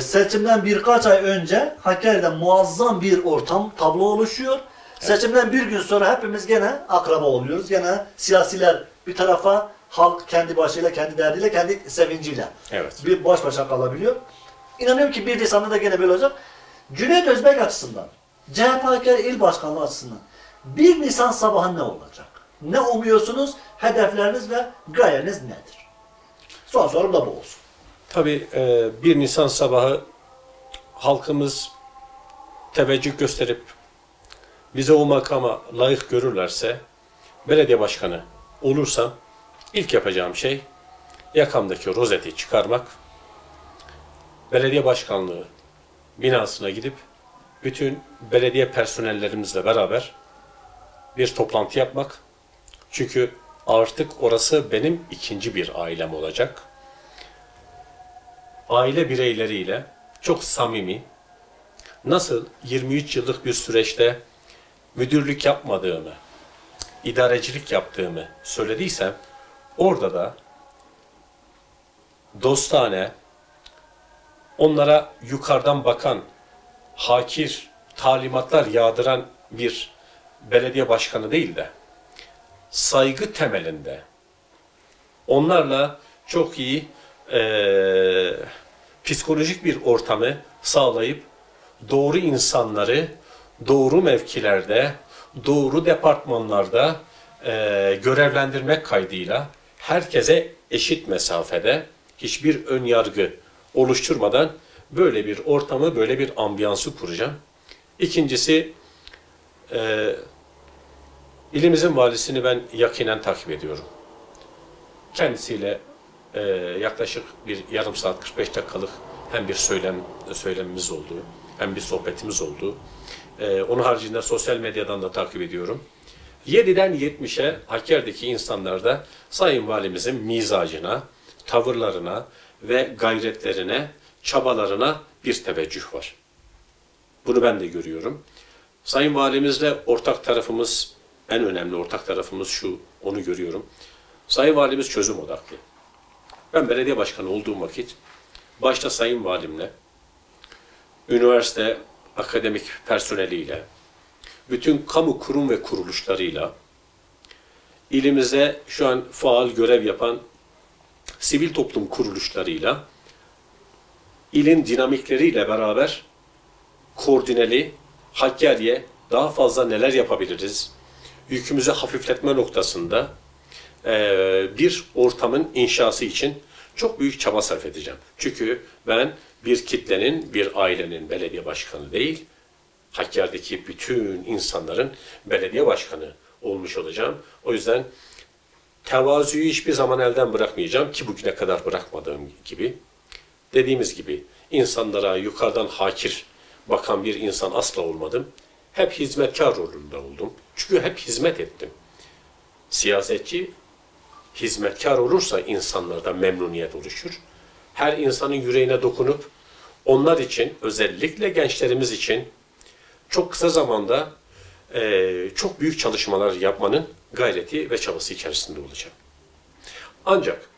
Seçimden birkaç ay önce Hakkari'de muazzam bir ortam, tablo oluşuyor. Evet. Seçimden bir gün sonra hepimiz gene akraba oluyoruz. Gene siyasiler bir tarafa, halk kendi başıyla, kendi derdiyle, kendi sevinciyle bir baş başa kalabiliyor. İnanıyorum ki 1 Nisan'da da gene böyle olacak. Cüneyt Özbek açısından, CHP Hakkari İl Başkanlığı açısından 1 Nisan sabahı ne olacak? Ne umuyorsunuz? Hedefleriniz ve gayeniz nedir? Son sorum da bu olsun. Tabii 1 Nisan sabahı halkımız teveccüh gösterip bize o makama layık görürlerse, belediye başkanı olursam ilk yapacağım şey yakamdaki rozeti çıkarmak, belediye başkanlığı binasına gidip bütün belediye personellerimizle beraber bir toplantı yapmak. Çünkü artık orası benim ikinci bir ailem olacak. Aile bireyleriyle çok samimi, nasıl 23 yıllık bir süreçte müdürlük yapmadığımı, idarecilik yaptığımı söylediysem, orada da dostane, onlara yukarıdan bakan, hakir talimatlar yağdıran bir belediye başkanı değil de, saygı temelinde, onlarla çok iyi psikolojik bir ortamı sağlayıp, doğru insanları doğru mevkilerde, doğru departmanlarda görevlendirmek kaydıyla herkese eşit mesafede, hiçbir ön yargı oluşturmadan böyle bir ortamı, böyle bir ambiyansı kuracağım. İkincisi, ilimizin valisini ben yakinen takip ediyorum. Kendisiyle yaklaşık bir yarım saat, 45 dakikalık hem bir söylemimiz oldu, hem bir sohbetimiz oldu. Onun haricinde sosyal medyadan da takip ediyorum. 7'den 70'e Hakkari'deki insanlarda Sayın Valimizin mizacına, tavırlarına ve gayretlerine, çabalarına bir teveccüh var. Bunu ben de görüyorum. Sayın Valimizle ortak tarafımız, en önemli ortak tarafımız şu, onu görüyorum. Sayın Valimiz çözüm odaklı. Ben belediye başkanı olduğum vakit, başta Sayın Valimle, üniversite akademik personeliyle, bütün kamu kurum ve kuruluşlarıyla, ilimize şu an faal görev yapan sivil toplum kuruluşlarıyla, ilin dinamikleriyle beraber koordineli, Hakkari'ye daha fazla neler yapabiliriz, yükümüzü hafifletme noktasında bir ortamın inşası için çok büyük çaba sarf edeceğim. Çünkü ben bir kitlenin, bir ailenin belediye başkanı değil, Hakkari'deki bütün insanların belediye başkanı olmuş olacağım. O yüzden tevazuyu hiçbir zaman elden bırakmayacağım ki bugüne kadar bırakmadığım gibi. Dediğimiz gibi insanlara yukarıdan hakir bakan bir insan asla olmadım. Hep hizmetkar rolünde oldum. Çünkü hep hizmet ettim. Siyasetçi hizmetkar olursa insanlarda memnuniyet oluşur. Her insanın yüreğine dokunup onlar için, özellikle gençlerimiz için çok kısa zamanda çok büyük çalışmalar yapmanın gayreti ve çabası içerisinde olacağım. Ancak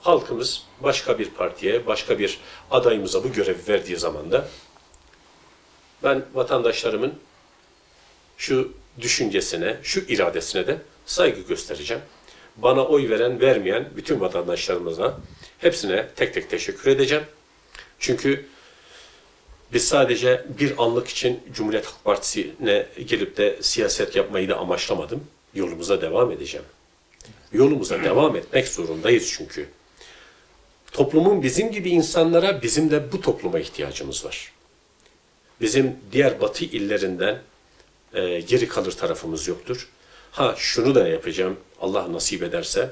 halkımız başka bir partiye, başka bir adayımıza bu görevi verdiği zaman da ben vatandaşlarımın şu düşüncesine, şu iradesine de saygı göstereceğim. Bana oy veren, vermeyen bütün vatandaşlarımıza hepsine tek tek teşekkür edeceğim. Çünkü biz sadece bir anlık için Cumhuriyet Halk Partisi'ne gelip de siyaset yapmayı da amaçlamadım. Yolumuza devam edeceğim. Yolumuza devam etmek zorundayız çünkü. Toplumun bizim gibi insanlara, bizim de bu topluma ihtiyacımız var. Bizim diğer batı illerinden geri kalır tarafımız yoktur. Ha şunu da yapacağım, Allah nasip ederse,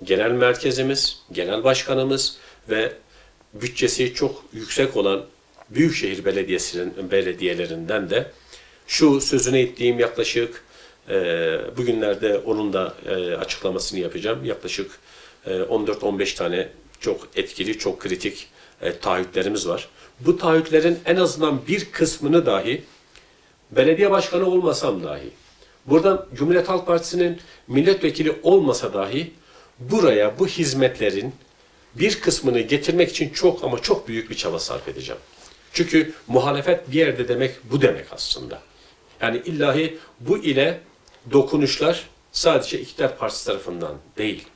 genel merkezimiz, genel başkanımız ve bütçesi çok yüksek olan Büyükşehir belediyelerinden de şu sözüne ettiğim yaklaşık bugünlerde onun da açıklamasını yapacağım. Yaklaşık 14-15 tane çok etkili, çok kritik taahhütlerimiz var. Bu taahhütlerin en azından bir kısmını dahi belediye başkanı olmasam dahi, buradan Cumhuriyet Halk Partisi'nin milletvekili olmasa dahi buraya bu hizmetlerin bir kısmını getirmek için çok ama çok büyük bir çaba sarf edeceğim. Çünkü muhalefet bir yerde demek bu demek aslında. Yani illahi bu ile dokunuşlar sadece iktidar partisi tarafından değil,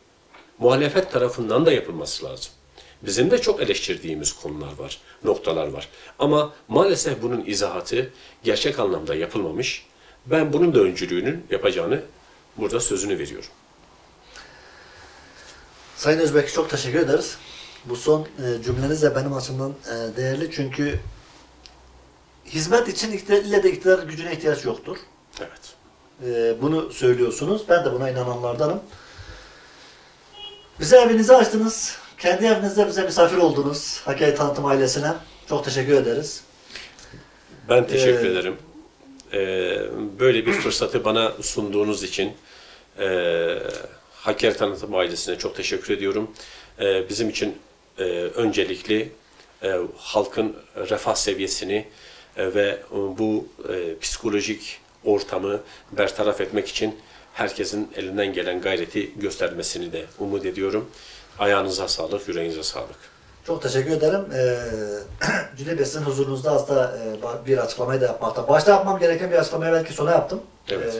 muhalefet tarafından da yapılması lazım. Bizim de çok eleştirdiğimiz konular var, noktalar var. Ama maalesef bunun izahatı gerçek anlamda yapılmamış. Ben bunun da öncülüğünün yapacağını burada sözünü veriyorum. Sayın Özbek çok teşekkür ederiz. Bu son cümleniz de benim açımdan değerli çünkü hizmet için ille de iktidar gücüne ihtiyaç yoktur. Evet. Bunu söylüyorsunuz. Ben de buna inananlardanım. Bize evinizi açtınız. Kendi evinizde bize misafir oldunuz. Hakkari Tanıtım ailesine. Çok teşekkür ederiz. Ben teşekkür ederim. Böyle bir fırsatı bana sunduğunuz için Hakkari Tanıtım ailesine çok teşekkür ediyorum. Bizim için öncelikli halkın refah seviyesini ve bu psikolojik ortamı bertaraf etmek için herkesin elinden gelen gayreti göstermesini de umut ediyorum. Ayağınıza sağlık, yüreğinize sağlık. Çok teşekkür ederim. Cüneyt Bey, sizin huzurunuzda aslında bir açıklamayı da yapmakta. Başta yapmam gereken bir açıklamayı belki sona yaptım. Evet.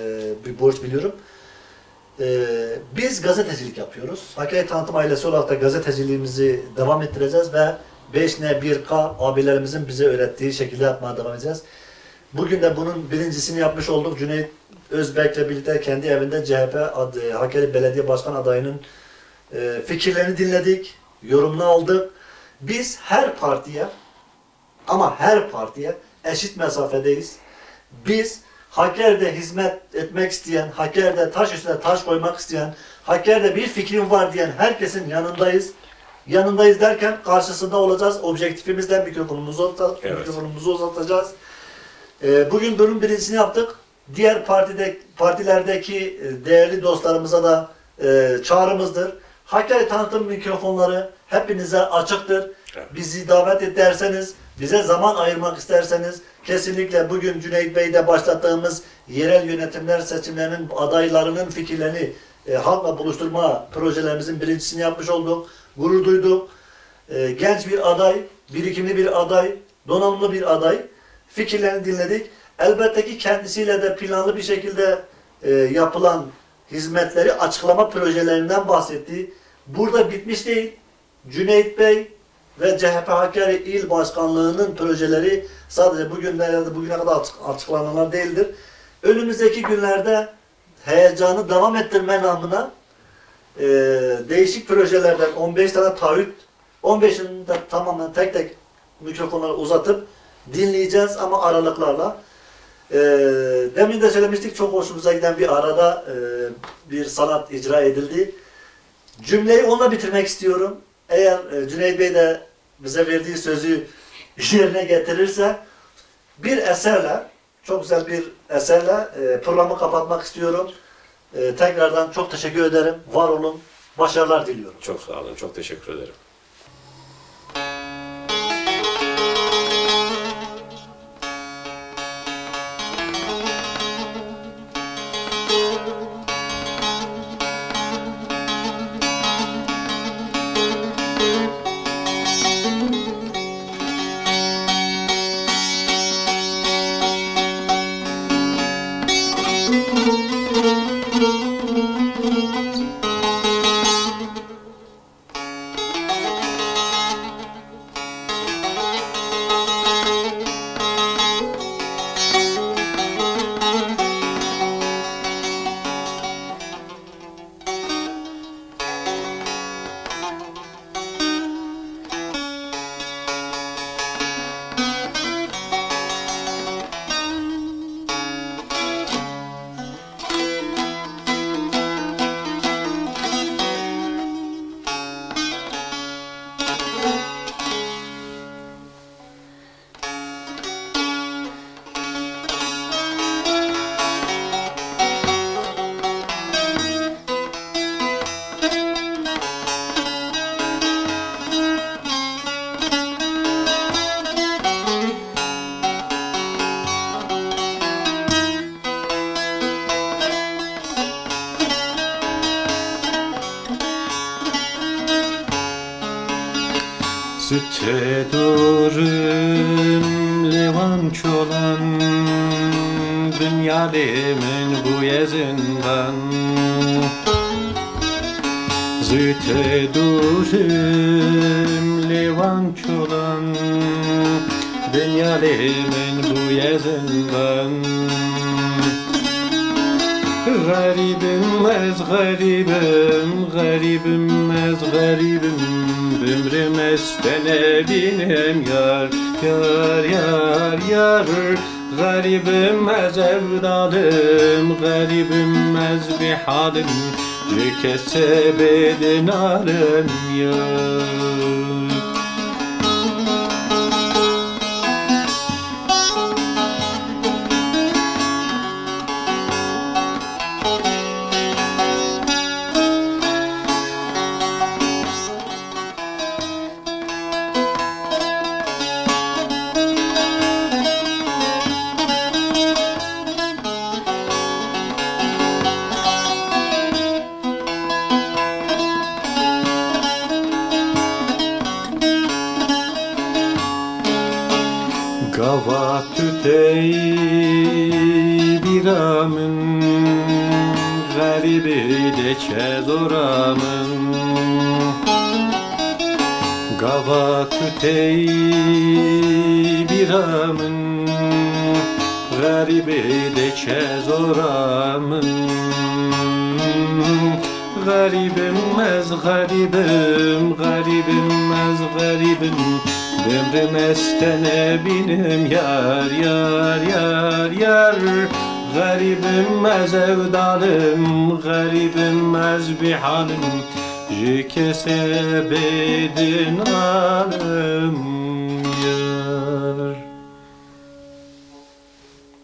Bir borç biliyorum. Biz gazetecilik yapıyoruz. Hakkari Tanıtım ailesi olarak da gazeteciliğimizi devam ettireceğiz ve 5N 1K abilerimizin bize öğrettiği şekilde yapmaya devam edeceğiz. Bugün de bunun birincisini yapmış olduk. Cüneyt Özbek'le birlikte kendi evinde CHP Hakkari Belediye Başkan adayının fikirlerini dinledik, yorumunu aldık. Biz her partiye ama her partiye eşit mesafedeyiz. Biz Hakkari'de hizmet etmek isteyen, Hakkari'de taş üstüne taş koymak isteyen, Hakkari'de bir fikrim var diyen herkesin yanındayız. Yanındayız derken karşısında olacağız. Objektifimizle mikrofonumuzu uzatacağız. Bugün bölüm birincisini yaptık. Diğer partilerdeki değerli dostlarımıza da çağrımızdır. Hakkari Tanıtım mikrofonları hepinize açıktır. Evet. Bizi davet ederseniz, bize zaman ayırmak isterseniz kesinlikle bugün Cüneyt Bey'de başlattığımız yerel yönetimler seçimlerinin adaylarının fikirlerini halkla buluşturma projelerimizin birincisini yapmış olduk. Gurur duyduk. Genç bir aday, birikimli bir aday, donanımlı bir aday. Fikirlerini dinledik. Elbette ki kendisiyle de planlı bir şekilde yapılan hizmetleri açıklama projelerinden bahsetti. Burada bitmiş değil. Cüneyt Bey ve CHP Hakkari İl Başkanlığı'nın projeleri sadece bugüne kadar açıklananlar değildir. Önümüzdeki günlerde heyecanı devam ettirme namına değişik projelerden 15 tane taahhüt, 15'ini de tamamen tek tek mikrofonları uzatıp dinleyeceğiz ama aralıklarla. Demin de söylemiştik, çok hoşumuza giden bir arada bir sanat icra edildi. Cümleyi onunla bitirmek istiyorum. Eğer Cüneyt Bey de bize verdiği sözü yerine getirirse bir eserle, çok güzel bir eserle programı kapatmak istiyorum. Tekrardan çok teşekkür ederim. Var olun. Başarılar diliyorum. Çok sağ olun, çok teşekkür ederim. Sütte durum levanç olan dünyalimin bu yezinden Sütte durum levanç olan dünyalimin bu yezinden Garibim ez garibim, garibim ez garibim Ömrüm estene binem yar, yar, yar, yar Garibim ez evdadım, garibim ez bihalim ji kese bedin alem yar. Gava tütey biramın, garibi de çezoramın. Gava tütey biramın, garibi de çezoramın. Garibim ez garibim, garibim ez garibim. Ömrüm estene binim yar yar yar yar. Garibim ez evdalım, garibim ez bihalim. Ji kese bedin alem